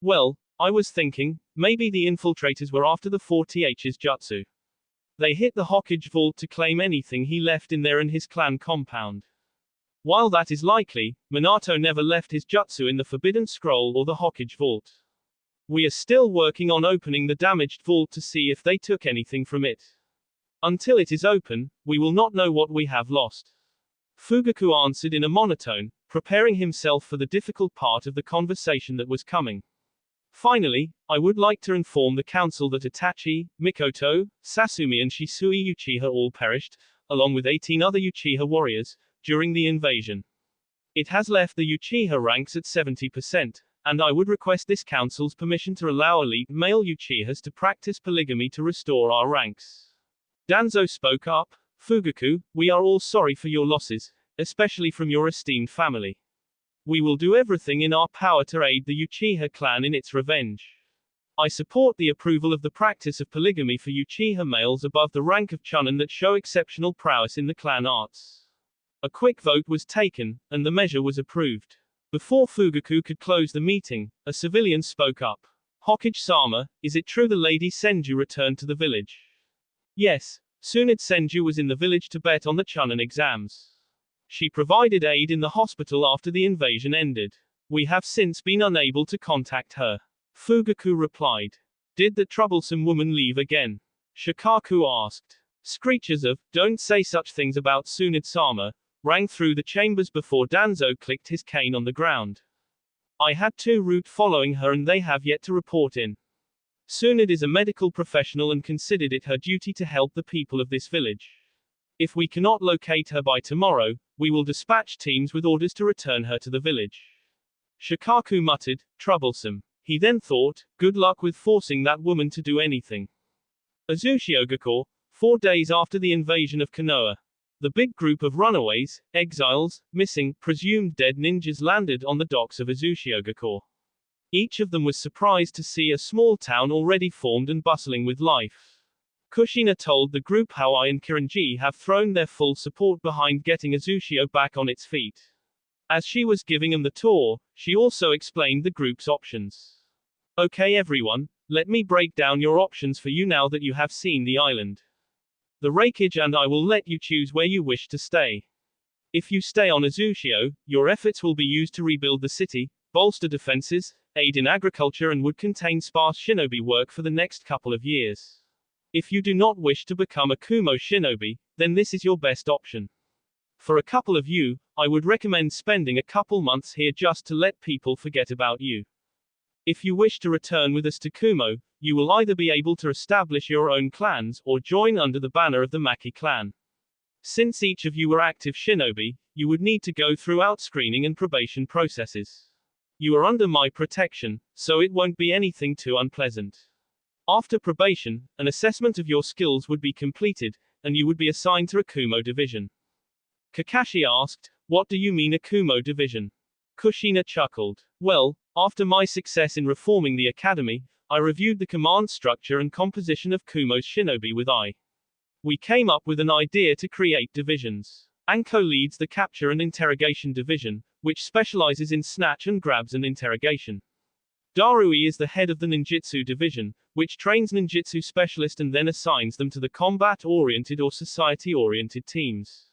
Well, I was thinking, maybe the infiltrators were after the 40H's jutsu. They hit the Hokage vault to claim anything he left in there and his clan compound. While that is likely, Minato never left his jutsu in the Forbidden Scroll or the Hokage vault. We are still working on opening the damaged vault to see if they took anything from it. Until it is open, we will not know what we have lost. Fugaku answered in a monotone, preparing himself for the difficult part of the conversation that was coming. Finally, I would like to inform the council that Itachi, Mikoto, Sasumi and Shisui Uchiha all perished, along with 18 other Uchiha warriors, during the invasion. It has left the Uchiha ranks at 70%, and I would request this council's permission to allow elite male Uchihas to practice polygamy to restore our ranks. Danzo spoke up. Fugaku, we are all sorry for your losses, especially from your esteemed family. We will do everything in our power to aid the Uchiha clan in its revenge. I support the approval of the practice of polygamy for Uchiha males above the rank of chunin that show exceptional prowess in the clan arts. A quick vote was taken, and the measure was approved. Before Fugaku could close the meeting, a civilian spoke up. Hokage-sama, is it true the Lady Senju returned to the village? Yes, Tsunade Senju was in the village to bet on the chunin exams. She provided aid in the hospital after the invasion ended. We have since been unable to contact her. Fugaku replied. Did the troublesome woman leave again? Shikaku asked. Screeches of, don't say such things about Tsunade-sama, rang through the chambers before Danzo clicked his cane on the ground. I had 2 route following her and they have yet to report in. Tsunade is a medical professional and considered it her duty to help the people of this village. If we cannot locate her by tomorrow, we will dispatch teams with orders to return her to the village. Shikaku muttered, troublesome. He then thought, good luck with forcing that woman to do anything. Azuchiogakure, 4 days after the invasion of Konoha. The big group of runaways, exiles, missing, presumed dead ninjas landed on the docks of Azuchiogakure. Each of them was surprised to see a small town already formed and bustling with life. Kushina told the group how Ai and Kiranji have thrown their full support behind getting Azuchio back on its feet. As she was giving them the tour, she also explained the group's options. Okay everyone, let me break down your options for you now that you have seen the island. The Reikage and I will let you choose where you wish to stay. If you stay on Azuchio, your efforts will be used to rebuild the city, bolster defenses, aid in agriculture and would contain sparse shinobi work for the next couple of years. If you do not wish to become a Kumo shinobi, then this is your best option. For a couple of you, I would recommend spending a couple months here just to let people forget about you. If you wish to return with us to Kumo, you will either be able to establish your own clans, or join under the banner of the Maki clan. Since each of you are active shinobi, you would need to go through outscreening and probation processes. You are under my protection, so it won't be anything too unpleasant. After probation, an assessment of your skills would be completed, and you would be assigned to a Kumo division. Kakashi asked, what do you mean a Kumo division? Kushina chuckled. Well, after my success in reforming the academy, I reviewed the command structure and composition of Kumo's shinobi with Ai. We came up with an idea to create divisions. Anko leads the capture and interrogation division, which specializes in snatch and grabs and interrogation. Darui is the head of the ninjutsu division, which trains ninjutsu specialists and then assigns them to the combat-oriented or society-oriented teams.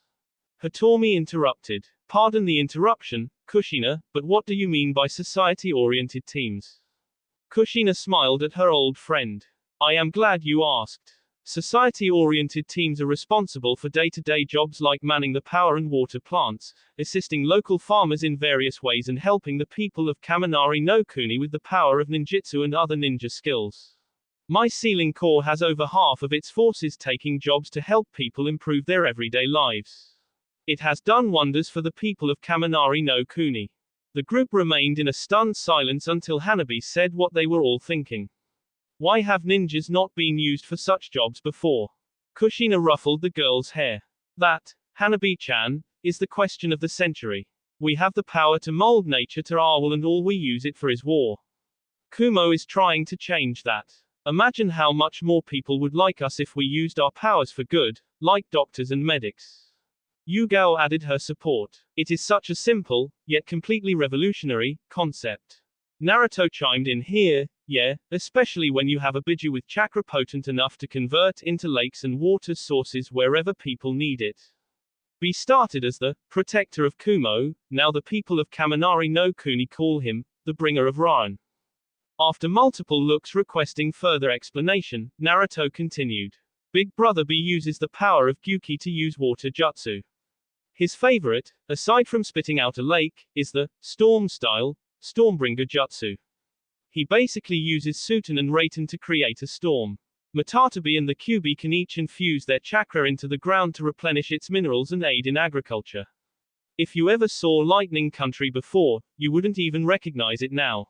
Hitomi interrupted. Pardon the interruption, Kushina, but what do you mean by society-oriented teams? Kushina smiled at her old friend. I am glad you asked. Society-oriented teams are responsible for day-to-day jobs like manning the power and water plants, assisting local farmers in various ways and helping the people of Kaminari no Kuni with the power of ninjutsu and other ninja skills. My Sealing Corps has over half of its forces taking jobs to help people improve their everyday lives. It has done wonders for the people of Kaminari no Kuni. The group remained in a stunned silence until Hanabi said what they were all thinking. Why have ninjas not been used for such jobs before? Kushina ruffled the girl's hair. That, Hanabi-chan, is the question of the century. We have the power to mold nature to our will and all we use it for is war. Kumo is trying to change that. Imagine how much more people would like us if we used our powers for good, like doctors and medics. Yugao added her support. It is such a simple, yet completely revolutionary, concept. Naruto chimed in here, yeah, especially when you have a biju with chakra potent enough to convert into lakes and water sources wherever people need it. Be started as the protector of Kumo, now the people of Kaminari no Kuni call him the bringer of Ryan. After multiple looks requesting further explanation, Naruto continued. Big Brother B uses the power of Gyuki to use water jutsu. His favorite, aside from spitting out a lake, is the storm style Stormbringer jutsu. He basically uses Suten and Raiten to create a storm. Matatabi and the Kyubi can each infuse their chakra into the ground to replenish its minerals and aid in agriculture. If you ever saw Lightning Country before, you wouldn't even recognize it now.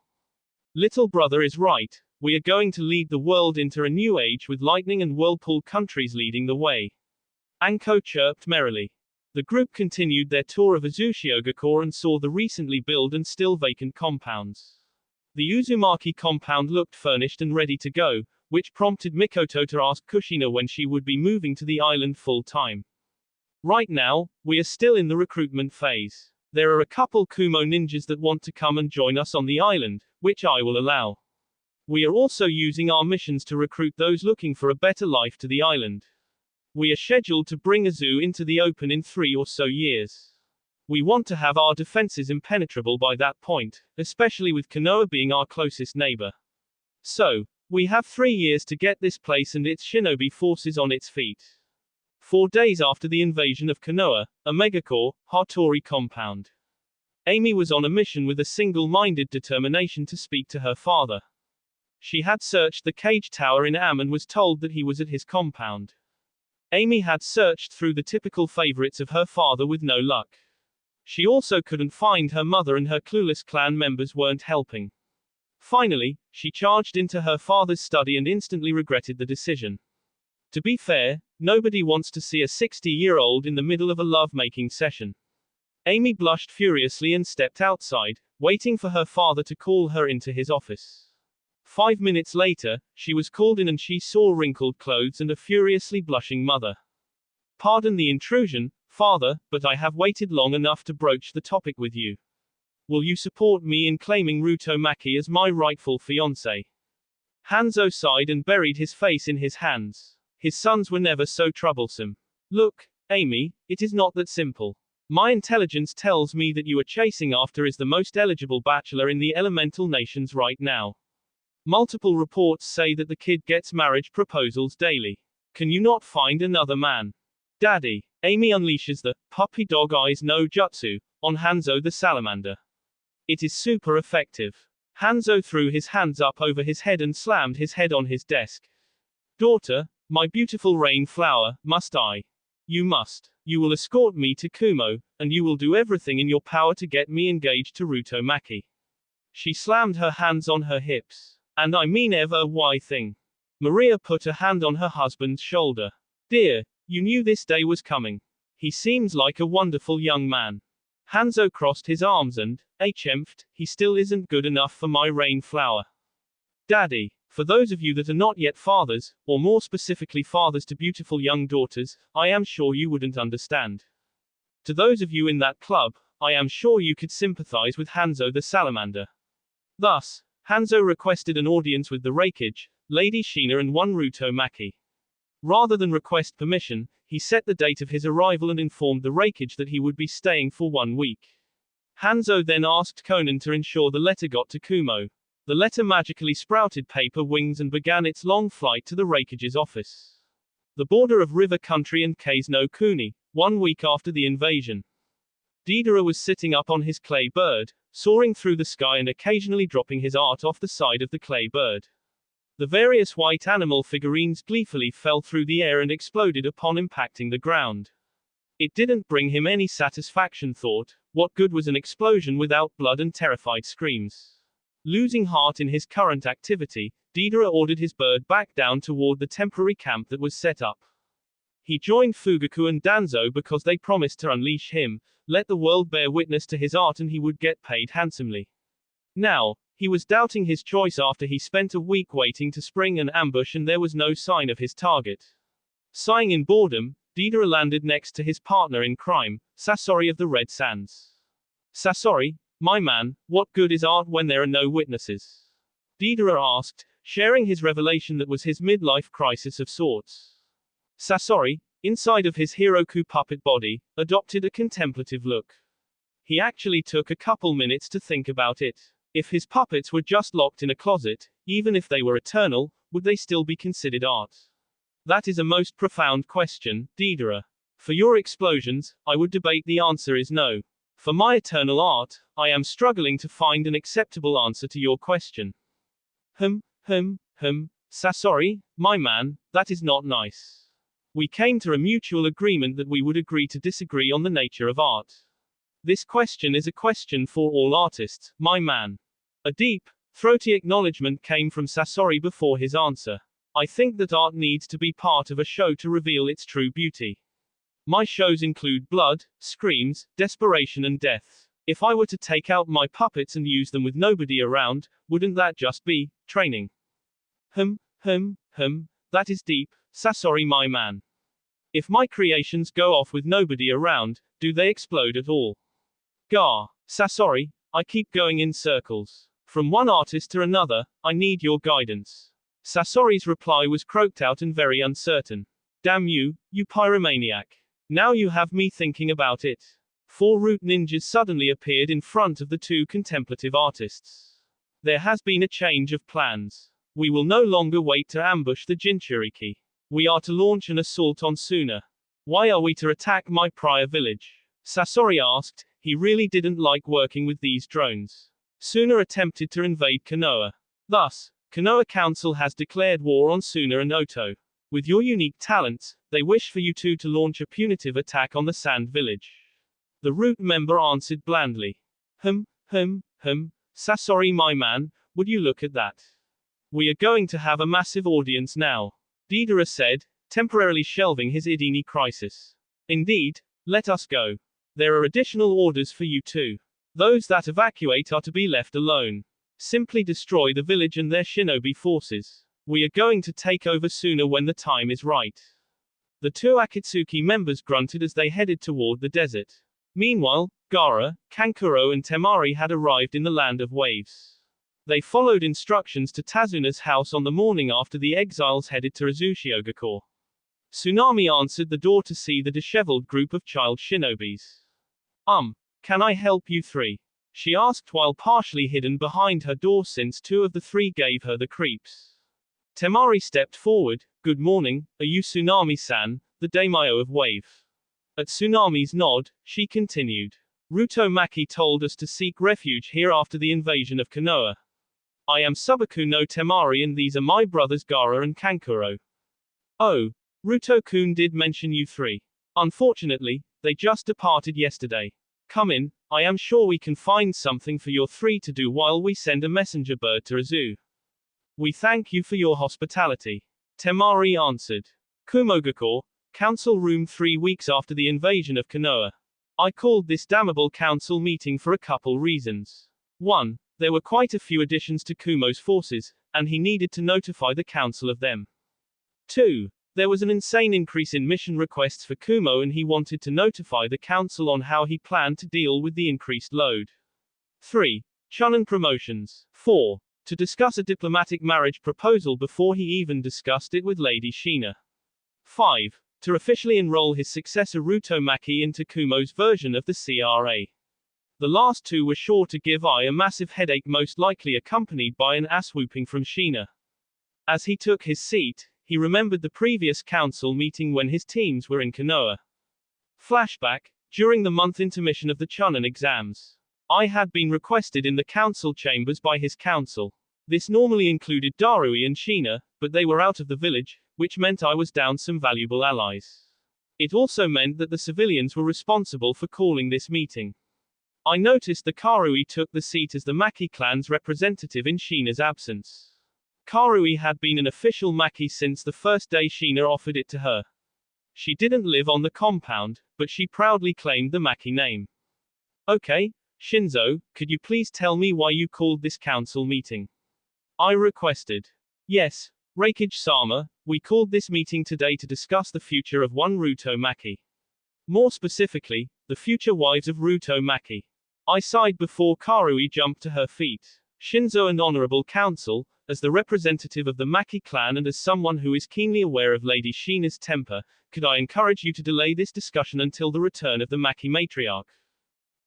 Little brother is right. We are going to lead the world into a new age with lightning and whirlpool countries leading the way. Anko chirped merrily. The group continued their tour of Azushiogacore and saw the recently built and still vacant compounds. The Uzumaki compound looked furnished and ready to go, which prompted Mikoto to ask Kushina when she would be moving to the island full-time. Right now, we are still in the recruitment phase. There are a couple Kumo ninjas that want to come and join us on the island, which I will allow. We are also using our missions to recruit those looking for a better life to the island. We are scheduled to bring Azu into the open in 3 or so years. We want to have our defenses impenetrable by that point, especially with Konoha being our closest neighbor. So, we have 3 years to get this place and its shinobi forces on its feet. 4 days after the invasion of Konoha, a megacore, Hattori compound. Amy was on a mission with a single-minded determination to speak to her father. She had searched the cage tower in Am and was told that he was at his compound. Amy had searched through the typical favorites of her father with no luck. She also couldn't find her mother and her clueless clan members weren't helping. Finally, she charged into her father's study and instantly regretted the decision. To be fair, nobody wants to see a 60-year-old in the middle of a love-making session. Amy blushed furiously and stepped outside, waiting for her father to call her into his office. 5 minutes later, she was called in and she saw wrinkled clothes and a furiously blushing mother. Pardon the intrusion, father, but I have waited long enough to broach the topic with you. Will you support me in claiming Ruto Maki as my rightful fiancé? Hanzo sighed and buried his face in his hands. His sons were never so troublesome. Look, Amy, it is not that simple. My intelligence tells me that you are chasing after is the most eligible bachelor in the elemental nations right now. Multiple reports say that the kid gets marriage proposals daily. Can you not find another man? Daddy. Amy unleashes the puppy dog eyes no jutsu on Hanzo the salamander. It is super effective. Hanzo threw his hands up over his head and slammed his head on his desk. Daughter, my beautiful rain flower, must I? You must. You will escort me to Kumo, and you will do everything in your power to get me engaged to Ruto Maki. She slammed her hands on her hips. And I mean ever why thing. Maria put a hand on her husband's shoulder. Dear, you knew this day was coming. He seems like a wonderful young man. Hanzo crossed his arms and, emphed, he still isn't good enough for my rain flower. Daddy, for those of you that are not yet fathers, or more specifically fathers to beautiful young daughters, I am sure you wouldn't understand. To those of you in that club, I am sure you could sympathize with Hanzo the salamander. Thus, Hanzo requested an audience with the Reikage, Lady Sheena and one Ruto Maki. Rather than request permission, he set the date of his arrival and informed the Reikage that he would be staying for 1 week. Hanzo then asked Conan to ensure the letter got to Kumo. The letter magically sprouted paper wings and began its long flight to the Reikage's office. the border of river country and Kase no Kuni, 1 week after the invasion. Deidara was sitting up on his clay bird, soaring through the sky and occasionally dropping his art off the side of the clay bird. The various white animal figurines gleefully fell through the air and exploded upon impacting the ground. It didn't bring him any satisfaction. Thought, what good was an explosion without blood and terrified screams? Losing heart in his current activity, Deidara ordered his bird back down toward the temporary camp that was set up. He joined Fugaku and Danzo because they promised to unleash him, let the world bear witness to his art, and he would get paid handsomely. Now, he was doubting his choice after he spent a week waiting to spring an ambush and there was no sign of his target. Sighing in boredom, Deidara landed next to his partner in crime, Sasori of the Red Sands. Sasori, my man, what good is art when there are no witnesses? Deidara asked, sharing his revelation that was his midlife crisis of sorts. Sasori, inside of his Hiroku puppet body, adopted a contemplative look. He actually took a couple minutes to think about it. If his puppets were just locked in a closet, even if they were eternal, would they still be considered art? That is a most profound question, Deidara. For your explosions, I would debate the answer is no. For my eternal art, I am struggling to find an acceptable answer to your question. Sasori, my man, that is not nice. We came to a mutual agreement that we would agree to disagree on the nature of art. This question is a question for all artists, my man. A deep, throaty acknowledgement came from Sasori before his answer. I think that art needs to be part of a show to reveal its true beauty. My shows include blood, screams, desperation and death. If I were to take out my puppets and use them with nobody around, wouldn't that just be training? That is deep, Sasori, my man. If my creations go off with nobody around, do they explode at all? Gah, Sasori, I keep going in circles. From one artist to another, I need your guidance. Sasori's reply was croaked out and very uncertain. Damn you, you pyromaniac. Now you have me thinking about it. 4 root ninjas suddenly appeared in front of the 2 contemplative artists. There has been a change of plans. We will no longer wait to ambush the Jinchuriki. We are to launch an assault on Suna. Why are we to attack my prior village? Sasori asked. He really didn't like working with these drones. Suna attempted to invade Konoha. Thus, Konoha Council has declared war on Suna and Oto. With your unique talents, they wish for you two to launch a punitive attack on the Sand Village. The root member answered blandly. Sasori, my man, would you look at that? We are going to have a massive audience now. Deidara said, temporarily shelving his Idini crisis. Indeed, let us go. There are additional orders for you too. Those that evacuate are to be left alone. Simply destroy the village and their shinobi forces. We are going to take over Suna when the time is right. The 2 Akatsuki members grunted as they headed toward the desert. Meanwhile, Gaara, Kankuro and Temari had arrived in the land of waves. They followed instructions to Tazuna's house on the morning after the exiles headed to Uchiha. Tsunami answered the door to see the disheveled group of child shinobis. Can I help you 3? She asked while partially hidden behind her door since 2 of the 3 gave her the creeps. Temari stepped forward. Good morning, are you Tsunami-san, the daimyo of Wave? At Tsunami's nod, she continued. Rutomaki told us to seek refuge here after the invasion of Konoha. I am Subaku no Temari and these are my brothers Gaara and Kankuro. Oh, Ruto-kun did mention you 3. Unfortunately, they just departed yesterday. Come in, I am sure we can find something for your 3 to do while we send a messenger bird to Azu. We thank you for your hospitality. Temari answered. Kumogakure, Council Room 3 weeks after the invasion of Konoha. I called this damnable council meeting for a couple reasons. 1. There were quite a few additions to Kumo's forces, and he needed to notify the council of them. 2. There was an insane increase in mission requests for Kumo and he wanted to notify the council on how he planned to deal with the increased load. 3. Chunin promotions. 4. To discuss a diplomatic marriage proposal before he even discussed it with Lady Sheena. 5. To officially enroll his successor Rutomaki into Kumo's version of the CRA. The last 2 were sure to give I a massive headache, most likely accompanied by an ass whooping from Sheena. As he took his seat, he remembered the previous council meeting when his teams were in Konoha. Flashback, during the month intermission of the chunin exams. I had been requested in the council chambers by his council. This normally included Darui and Shina, but they were out of the village, which meant I was down some valuable allies. It also meant that the civilians were responsible for calling this meeting. I noticed the Karui took the seat as the Maki clan's representative in Shina's absence. Karui had been an official Maki since the first day Shina offered it to her. She didn't live on the compound, but she proudly claimed the Maki name. Okay, Shinzo, could you please tell me why you called this council meeting? I requested. Yes, Reikage-sama, we called this meeting today to discuss the future of one Naruto Maki. More specifically, the future wives of Naruto Maki. I sighed before Karui jumped to her feet. Shinzo and Honorable Council, as the representative of the Maki clan and as someone who is keenly aware of Lady Shina's temper, could I encourage you to delay this discussion until the return of the Maki matriarch?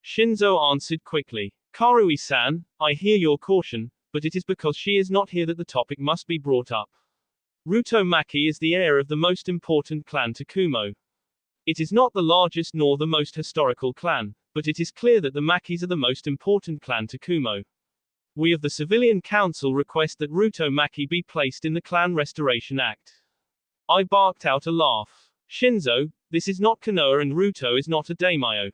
Shinzo answered quickly. Karui-san, I hear your caution, but it is because she is not here that the topic must be brought up. Naruto Maki is the heir of the most important clan to Kumo. It is not the largest nor the most historical clan, but it is clear that the Makis are the most important clan to Kumo. We of the Civilian Council request that Naruto Maki be placed in the Clan Restoration Act. I barked out a laugh. Shinzo, this is not Konoha and Naruto is not a daimyo.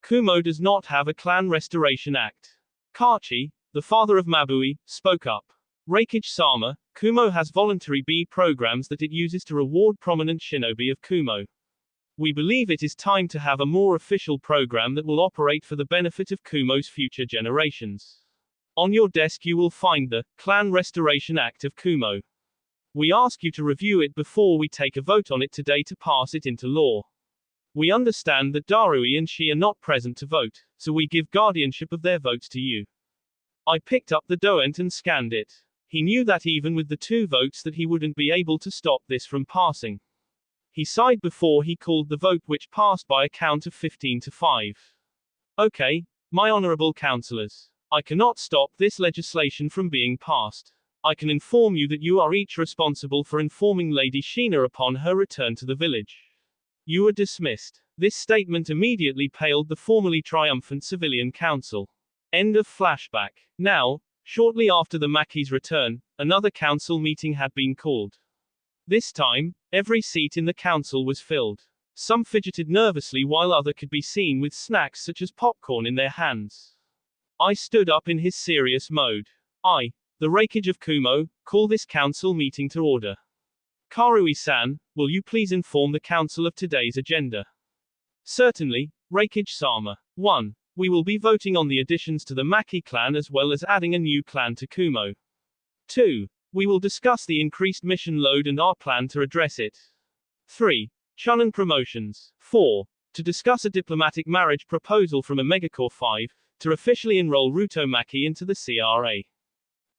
Kumo does not have a Clan Restoration Act. Kachi, the father of Mabui, spoke up. Reikage-sama, Kumo has voluntary B programs that it uses to reward prominent shinobi of Kumo. We believe it is time to have a more official program that will operate for the benefit of Kumo's future generations. On your desk you will find the Clan Restoration Act of Kumo. We ask you to review it before we take a vote on it today to pass it into law. We understand that Darui and she are not present to vote, so we give guardianship of their votes to you. I picked up the document and scanned it. He knew that even with the 2 votes that he wouldn't be able to stop this from passing. He sighed before he called the vote, which passed by a count of 15-5. Okay, my honorable councillors. I cannot stop this legislation from being passed. I can inform you that you are each responsible for informing Lady Shina upon her return to the village. You are dismissed. This statement immediately paled the formerly triumphant Civilian Council. End of flashback. Now, shortly after the Maki's return, another council meeting had been called. This time, every seat in the council was filled. Some fidgeted nervously while others could be seen with snacks such as popcorn in their hands. I stood up in his serious mode. I, the Reikage of Kumo, call this council meeting to order. Karui-san, will you please inform the council of today's agenda? Certainly, Reikage-sama. 1. We will be voting on the additions to the Maki clan as well as adding a new clan to Kumo. 2. We will discuss the increased mission load and our plan to address it. 3. Chunin promotions. 4. To discuss a diplomatic marriage proposal from Omegacore 5, to officially enroll Naruto Maki into the CRA.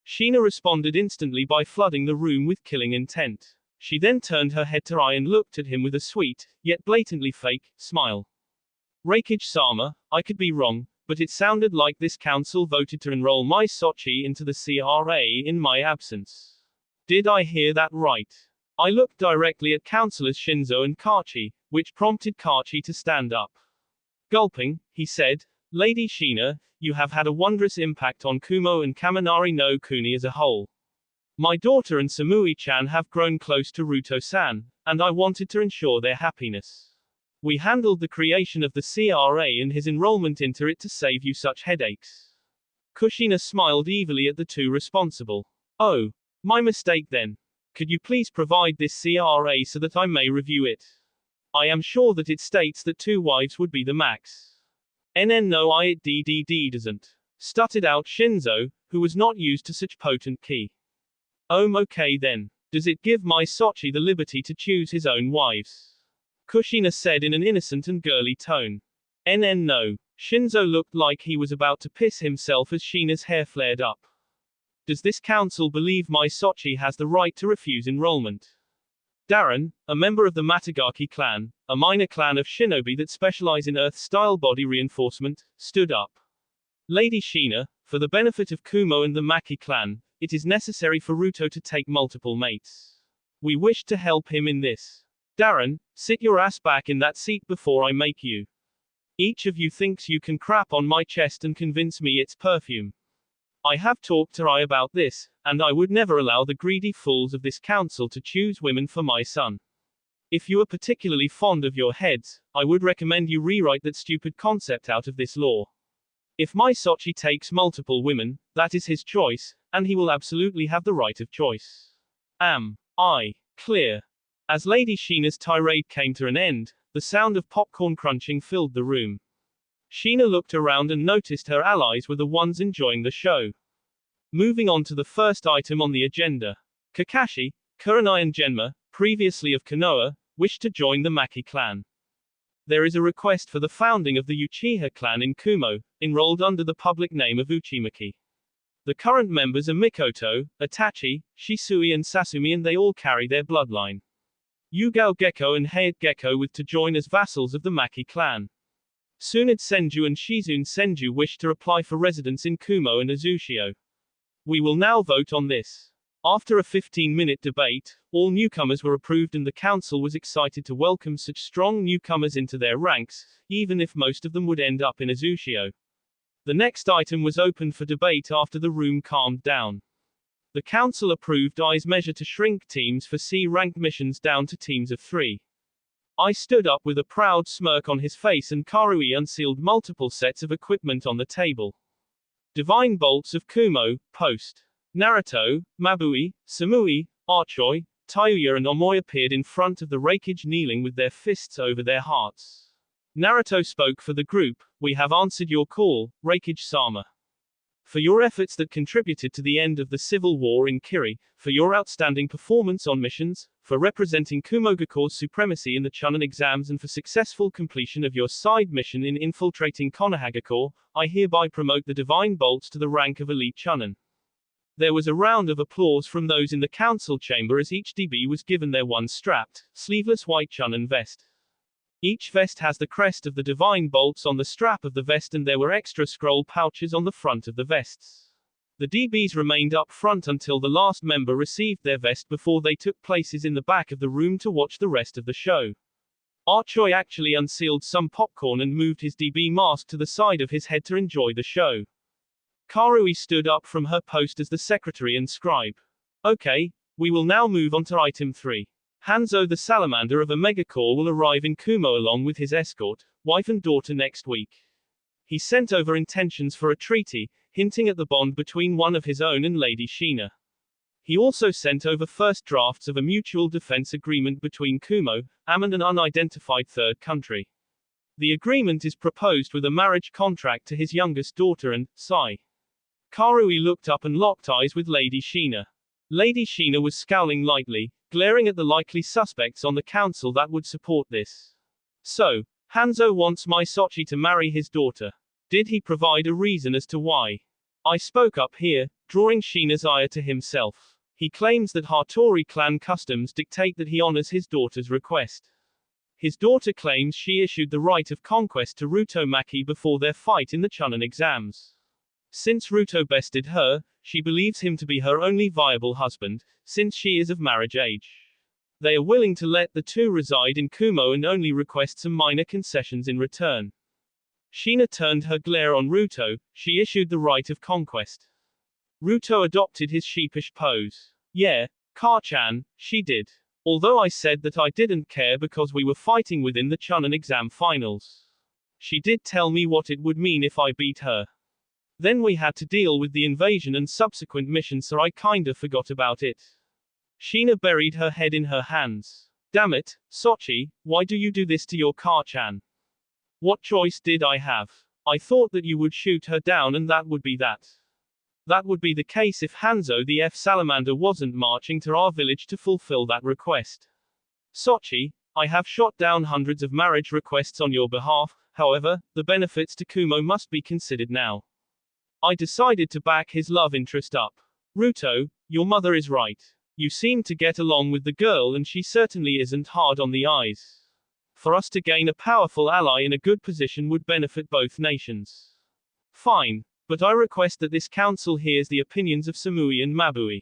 Shina responded instantly by flooding the room with killing intent. She then turned her head to I and looked at him with a sweet, yet blatantly fake, smile. Reikage-sama, I could be wrong, but it sounded like this council voted to enroll my Sochi into the CRA in my absence. Did I hear that right? I looked directly at Councillors Shinzo and Kachi, which prompted Kachi to stand up. Gulping, he said, Lady Shina, you have had a wondrous impact on Kumo and Kaminari no Kuni as a whole. My daughter and Samui-chan have grown close to Naruto-san, and I wanted to ensure their happiness. We handled the creation of the CRA and his enrollment into it to save you such headaches. Kushina smiled evilly at the 2 responsible. Oh, my mistake then. Could you please provide this CRA so that I may review it? I am sure that it states that 2 wives would be the max. No, it doesn't. Stuttered out Shinzo, who was not used to such potent ki. Okay then. Does it give my Sochi the liberty to choose his own wives? Kushina said in an innocent and girly tone. No. Shinzo looked like he was about to piss himself as Shina's hair flared up. Does this council believe my Sochi has the right to refuse enrollment? Darren, a member of the Matagaki clan, a minor clan of shinobi that specialize in earth-style body reinforcement, stood up. Lady Shina, for the benefit of Kumo and the Maki clan, it is necessary for Naruto to take multiple mates. We wish to help him in this. Darren, sit your ass back in that seat before I make you. Each of you thinks you can crap on my chest and convince me it's perfume. I have talked to I about this, and I would never allow the greedy fools of this council to choose women for my son. If you are particularly fond of your heads, I would recommend you rewrite that stupid concept out of this law. If my Sochi takes multiple women, that is his choice, and he will absolutely have the right of choice. Am I clear? As Lady Sheena's tirade came to an end, the sound of popcorn crunching filled the room. Sheena looked around and noticed her allies were the ones enjoying the show. Moving on to the first item on the agenda. Kakashi, Kurenai and Genma, previously of Konoha, wished to join the Maki clan. There is a request for the founding of the Uchiha clan in Kumo, enrolled under the public name of Uchimaki. The current members are Mikoto, Itachi, Shisui and Sasumi, and they all carry their bloodline. Yugao Gecko and Heiat Gecko with to join as vassals of the Maki clan. Tsunade Senju and Shizune Senju wish to apply for residence in Kumo and Azushio. We will now vote on this. After a 15-minute debate, all newcomers were approved and the council was excited to welcome such strong newcomers into their ranks, even if most of them would end up in Azushio. The next item was opened for debate after the room calmed down. The council approved I's measure to shrink teams for C-ranked missions down to teams of 3. I stood up with a proud smirk on his face and Karui unsealed multiple sets of equipment on the table. Divine Bolts of Kumo, Post. Naruto, Mabui, Samui, Archoi, Tayuya and Omoi appeared in front of the Reikage kneeling with their fists over their hearts. Naruto spoke for the group, "We have answered your call, Reikage-sama. For your efforts that contributed to the end of the civil war in Kiri, for your outstanding performance on missions, for representing Kumogaku's supremacy in the chunin exams and for successful completion of your side mission in infiltrating Konohagakure, I hereby promote the Divine Bolts to the rank of Elite Chunin." There was a round of applause from those in the council chamber as each DB was given their one strapped, sleeveless white chunin vest. Each vest has the crest of the Divine Bolts on the strap of the vest and there were extra scroll pouches on the front of the vests. The DBs remained up front until the last member received their vest before they took places in the back of the room to watch the rest of the show. Archoi actually unsealed some popcorn and moved his DB mask to the side of his head to enjoy the show. Karui stood up from her post as the secretary and scribe. Okay, we will now move on to item 3. Hanzo the Salamander of Omega Corps will arrive in Kumo along with his escort, wife and daughter next week. He sent over intentions for a treaty, hinting at the bond between one of his own and Lady Sheena. He also sent over first drafts of a mutual defense agreement between Kumo, Am and an unidentified third country. The agreement is proposed with a marriage contract to his youngest daughter and, Sai. Karui looked up and locked eyes with Lady Sheena. Lady Sheena was scowling lightly, glaring at the likely suspects on the council that would support this. So, Hanzo wants my Sochi to marry his daughter. Did he provide a reason as to why? I spoke up here, drawing Sheena's ire to himself. He claims that Hattori clan customs dictate that he honors his daughter's request. His daughter claims she issued the right of conquest to Ruto Maki before their fight in the chunin exams. Since Ruto bested her, she believes him to be her only viable husband, since she is of marriage age. They are willing to let the two reside in Kumo and only request some minor concessions in return. Sheena turned her glare on Ruto, she issued the right of conquest. Ruto adopted his sheepish pose. Yeah, Ka-chan, she did. Although I said that I didn't care because we were fighting within the chunin exam finals. She did tell me what it would mean if I beat her. Then we had to deal with the invasion and subsequent mission, so I kinda forgot about it. Sheena buried her head in her hands. Damn it, Sochi, why do you do this to your Ka-chan? What choice did I have? I thought that you would shoot her down and that would be that. That would be the case if Hanzo the F Salamander wasn't marching to our village to fulfill that request. Sochi, I have shot down hundreds of marriage requests on your behalf, however, the benefits to Kumo must be considered now. I decided to back his love interest up. Ruto, your mother is right. You seem to get along with the girl and she certainly isn't hard on the eyes. For us to gain a powerful ally in a good position would benefit both nations. Fine, but I request that this council hears the opinions of Samui and Mabui.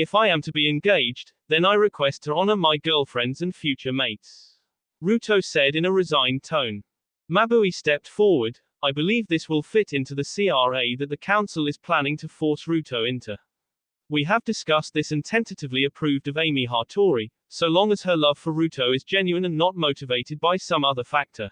If I am to be engaged, then I request to honor my girlfriends and future mates. Ruto said in a resigned tone. Mabui stepped forward. I believe this will fit into the CRA that the council is planning to force Ruto into. We have discussed this and tentatively approved of Amy Hattori, so long as her love for Ruto is genuine and not motivated by some other factor.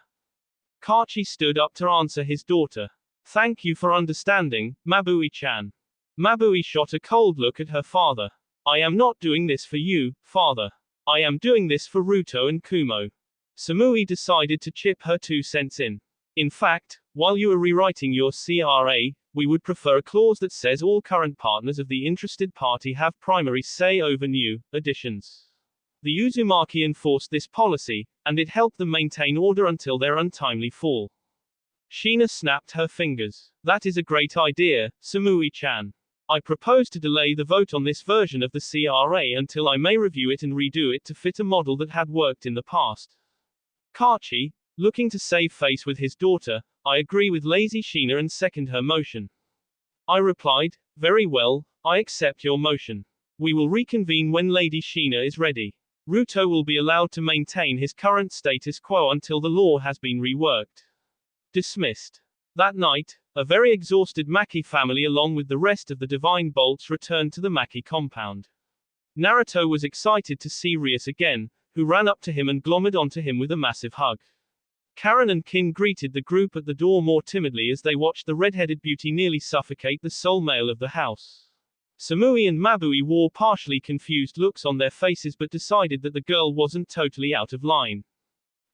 Kachi stood up to answer his daughter. Thank you for understanding, Mabui-chan. Mabui shot a cold look at her father. I am not doing this for you, father. I am doing this for Ruto and Kumo. Samui decided to chip her 2 cents in. In fact, while you are rewriting your CRA, we would prefer a clause that says all current partners of the interested party have primary say over new additions. The Uzumaki enforced this policy, and it helped them maintain order until their untimely fall. Sheena snapped her fingers. That is a great idea, Samui-chan. I propose to delay the vote on this version of the CRA until I may review it and redo it to fit a model that had worked in the past. Kachi, looking to save face with his daughter, I agree with lazy Sheena and second her motion. I replied, very well, I accept your motion. We will reconvene when Lady Sheena is ready. Ruto will be allowed to maintain his current status quo until the law has been reworked. Dismissed. That night, a very exhausted Maki family along with the rest of the Divine Bolts returned to the Maki compound. Naruto was excited to see Rias again, who ran up to him and glommed onto him with a massive hug. Karen and Kin greeted the group at the door more timidly as they watched the red-headed beauty nearly suffocate the sole male of the house. Samui and Mabui wore partially confused looks on their faces but decided that the girl wasn't totally out of line.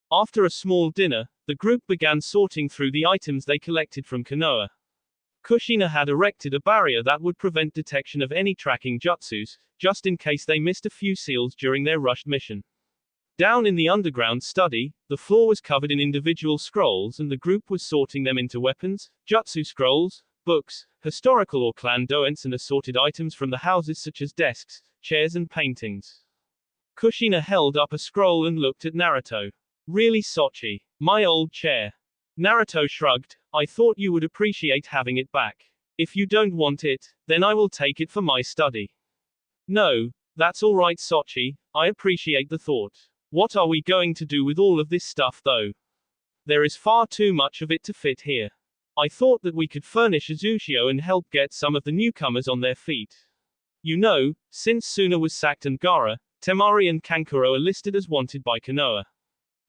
After a small dinner, the group began sorting through the items they collected from Konoha. Kushina had erected a barrier that would prevent detection of any tracking jutsus, just in case they missed a few seals during their rushed mission. Down in the underground study, the floor was covered in individual scrolls and the group was sorting them into weapons, jutsu scrolls, books, historical or clan doents and assorted items from the houses such as desks, chairs and paintings. Kushina held up a scroll and looked at Naruto. Really, Sochi? My old chair. Naruto shrugged. I thought you would appreciate having it back. If you don't want it, then I will take it for my study. No, that's alright, Sochi, I appreciate the thought. What are we going to do with all of this stuff though? There is far too much of it to fit here. I thought that we could furnish Azushio and help get some of the newcomers on their feet. You know, since Suna was sacked and Gaara, Temari and Kankuro are listed as wanted by Konoha.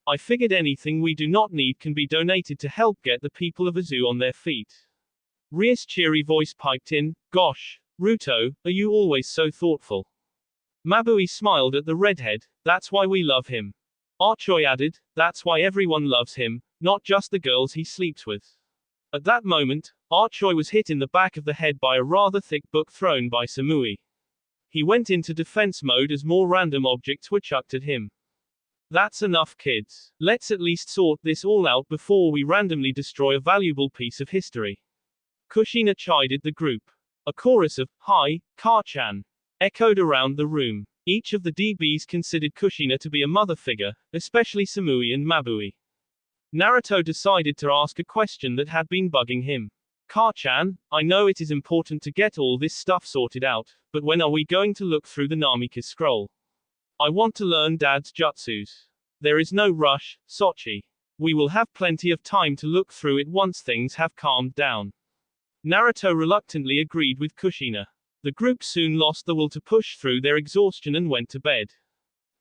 I figured anything we do not need can be donated to help get the people of Azu on their feet. Ria's cheery voice piped in, Gosh, Ruto, are you always so thoughtful? Mabui smiled at the redhead, that's why we love him. Archoi added, that's why everyone loves him, not just the girls he sleeps with. At that moment, Archoi was hit in the back of the head by a rather thick book thrown by Samui. He went into defense mode as more random objects were chucked at him. That's enough, kids. Let's at least sort this all out before we randomly destroy a valuable piece of history. Kushina chided the group. A chorus of, Hi, Ka-chan, echoed around the room. Each of the DBs considered Kushina to be a mother figure, especially Samui and Mabui. Naruto decided to ask a question that had been bugging him. Ka-chan, I know it is important to get all this stuff sorted out, but when are we going to look through the Namikaze scroll? I want to learn Dad's jutsus. There is no rush, Sochi. We will have plenty of time to look through it once things have calmed down. Naruto reluctantly agreed with Kushina. The group soon lost the will to push through their exhaustion and went to bed.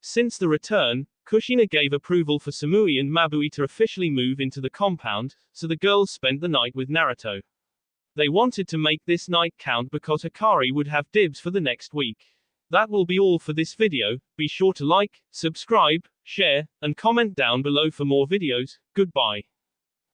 Since the return, Kushina gave approval for Samui and Mabui to officially move into the compound, so the girls spent the night with Naruto. They wanted to make this night count because Hikari would have dibs for the next week. That will be all for this video. Be sure to like, subscribe, share, and comment down below for more videos. Goodbye.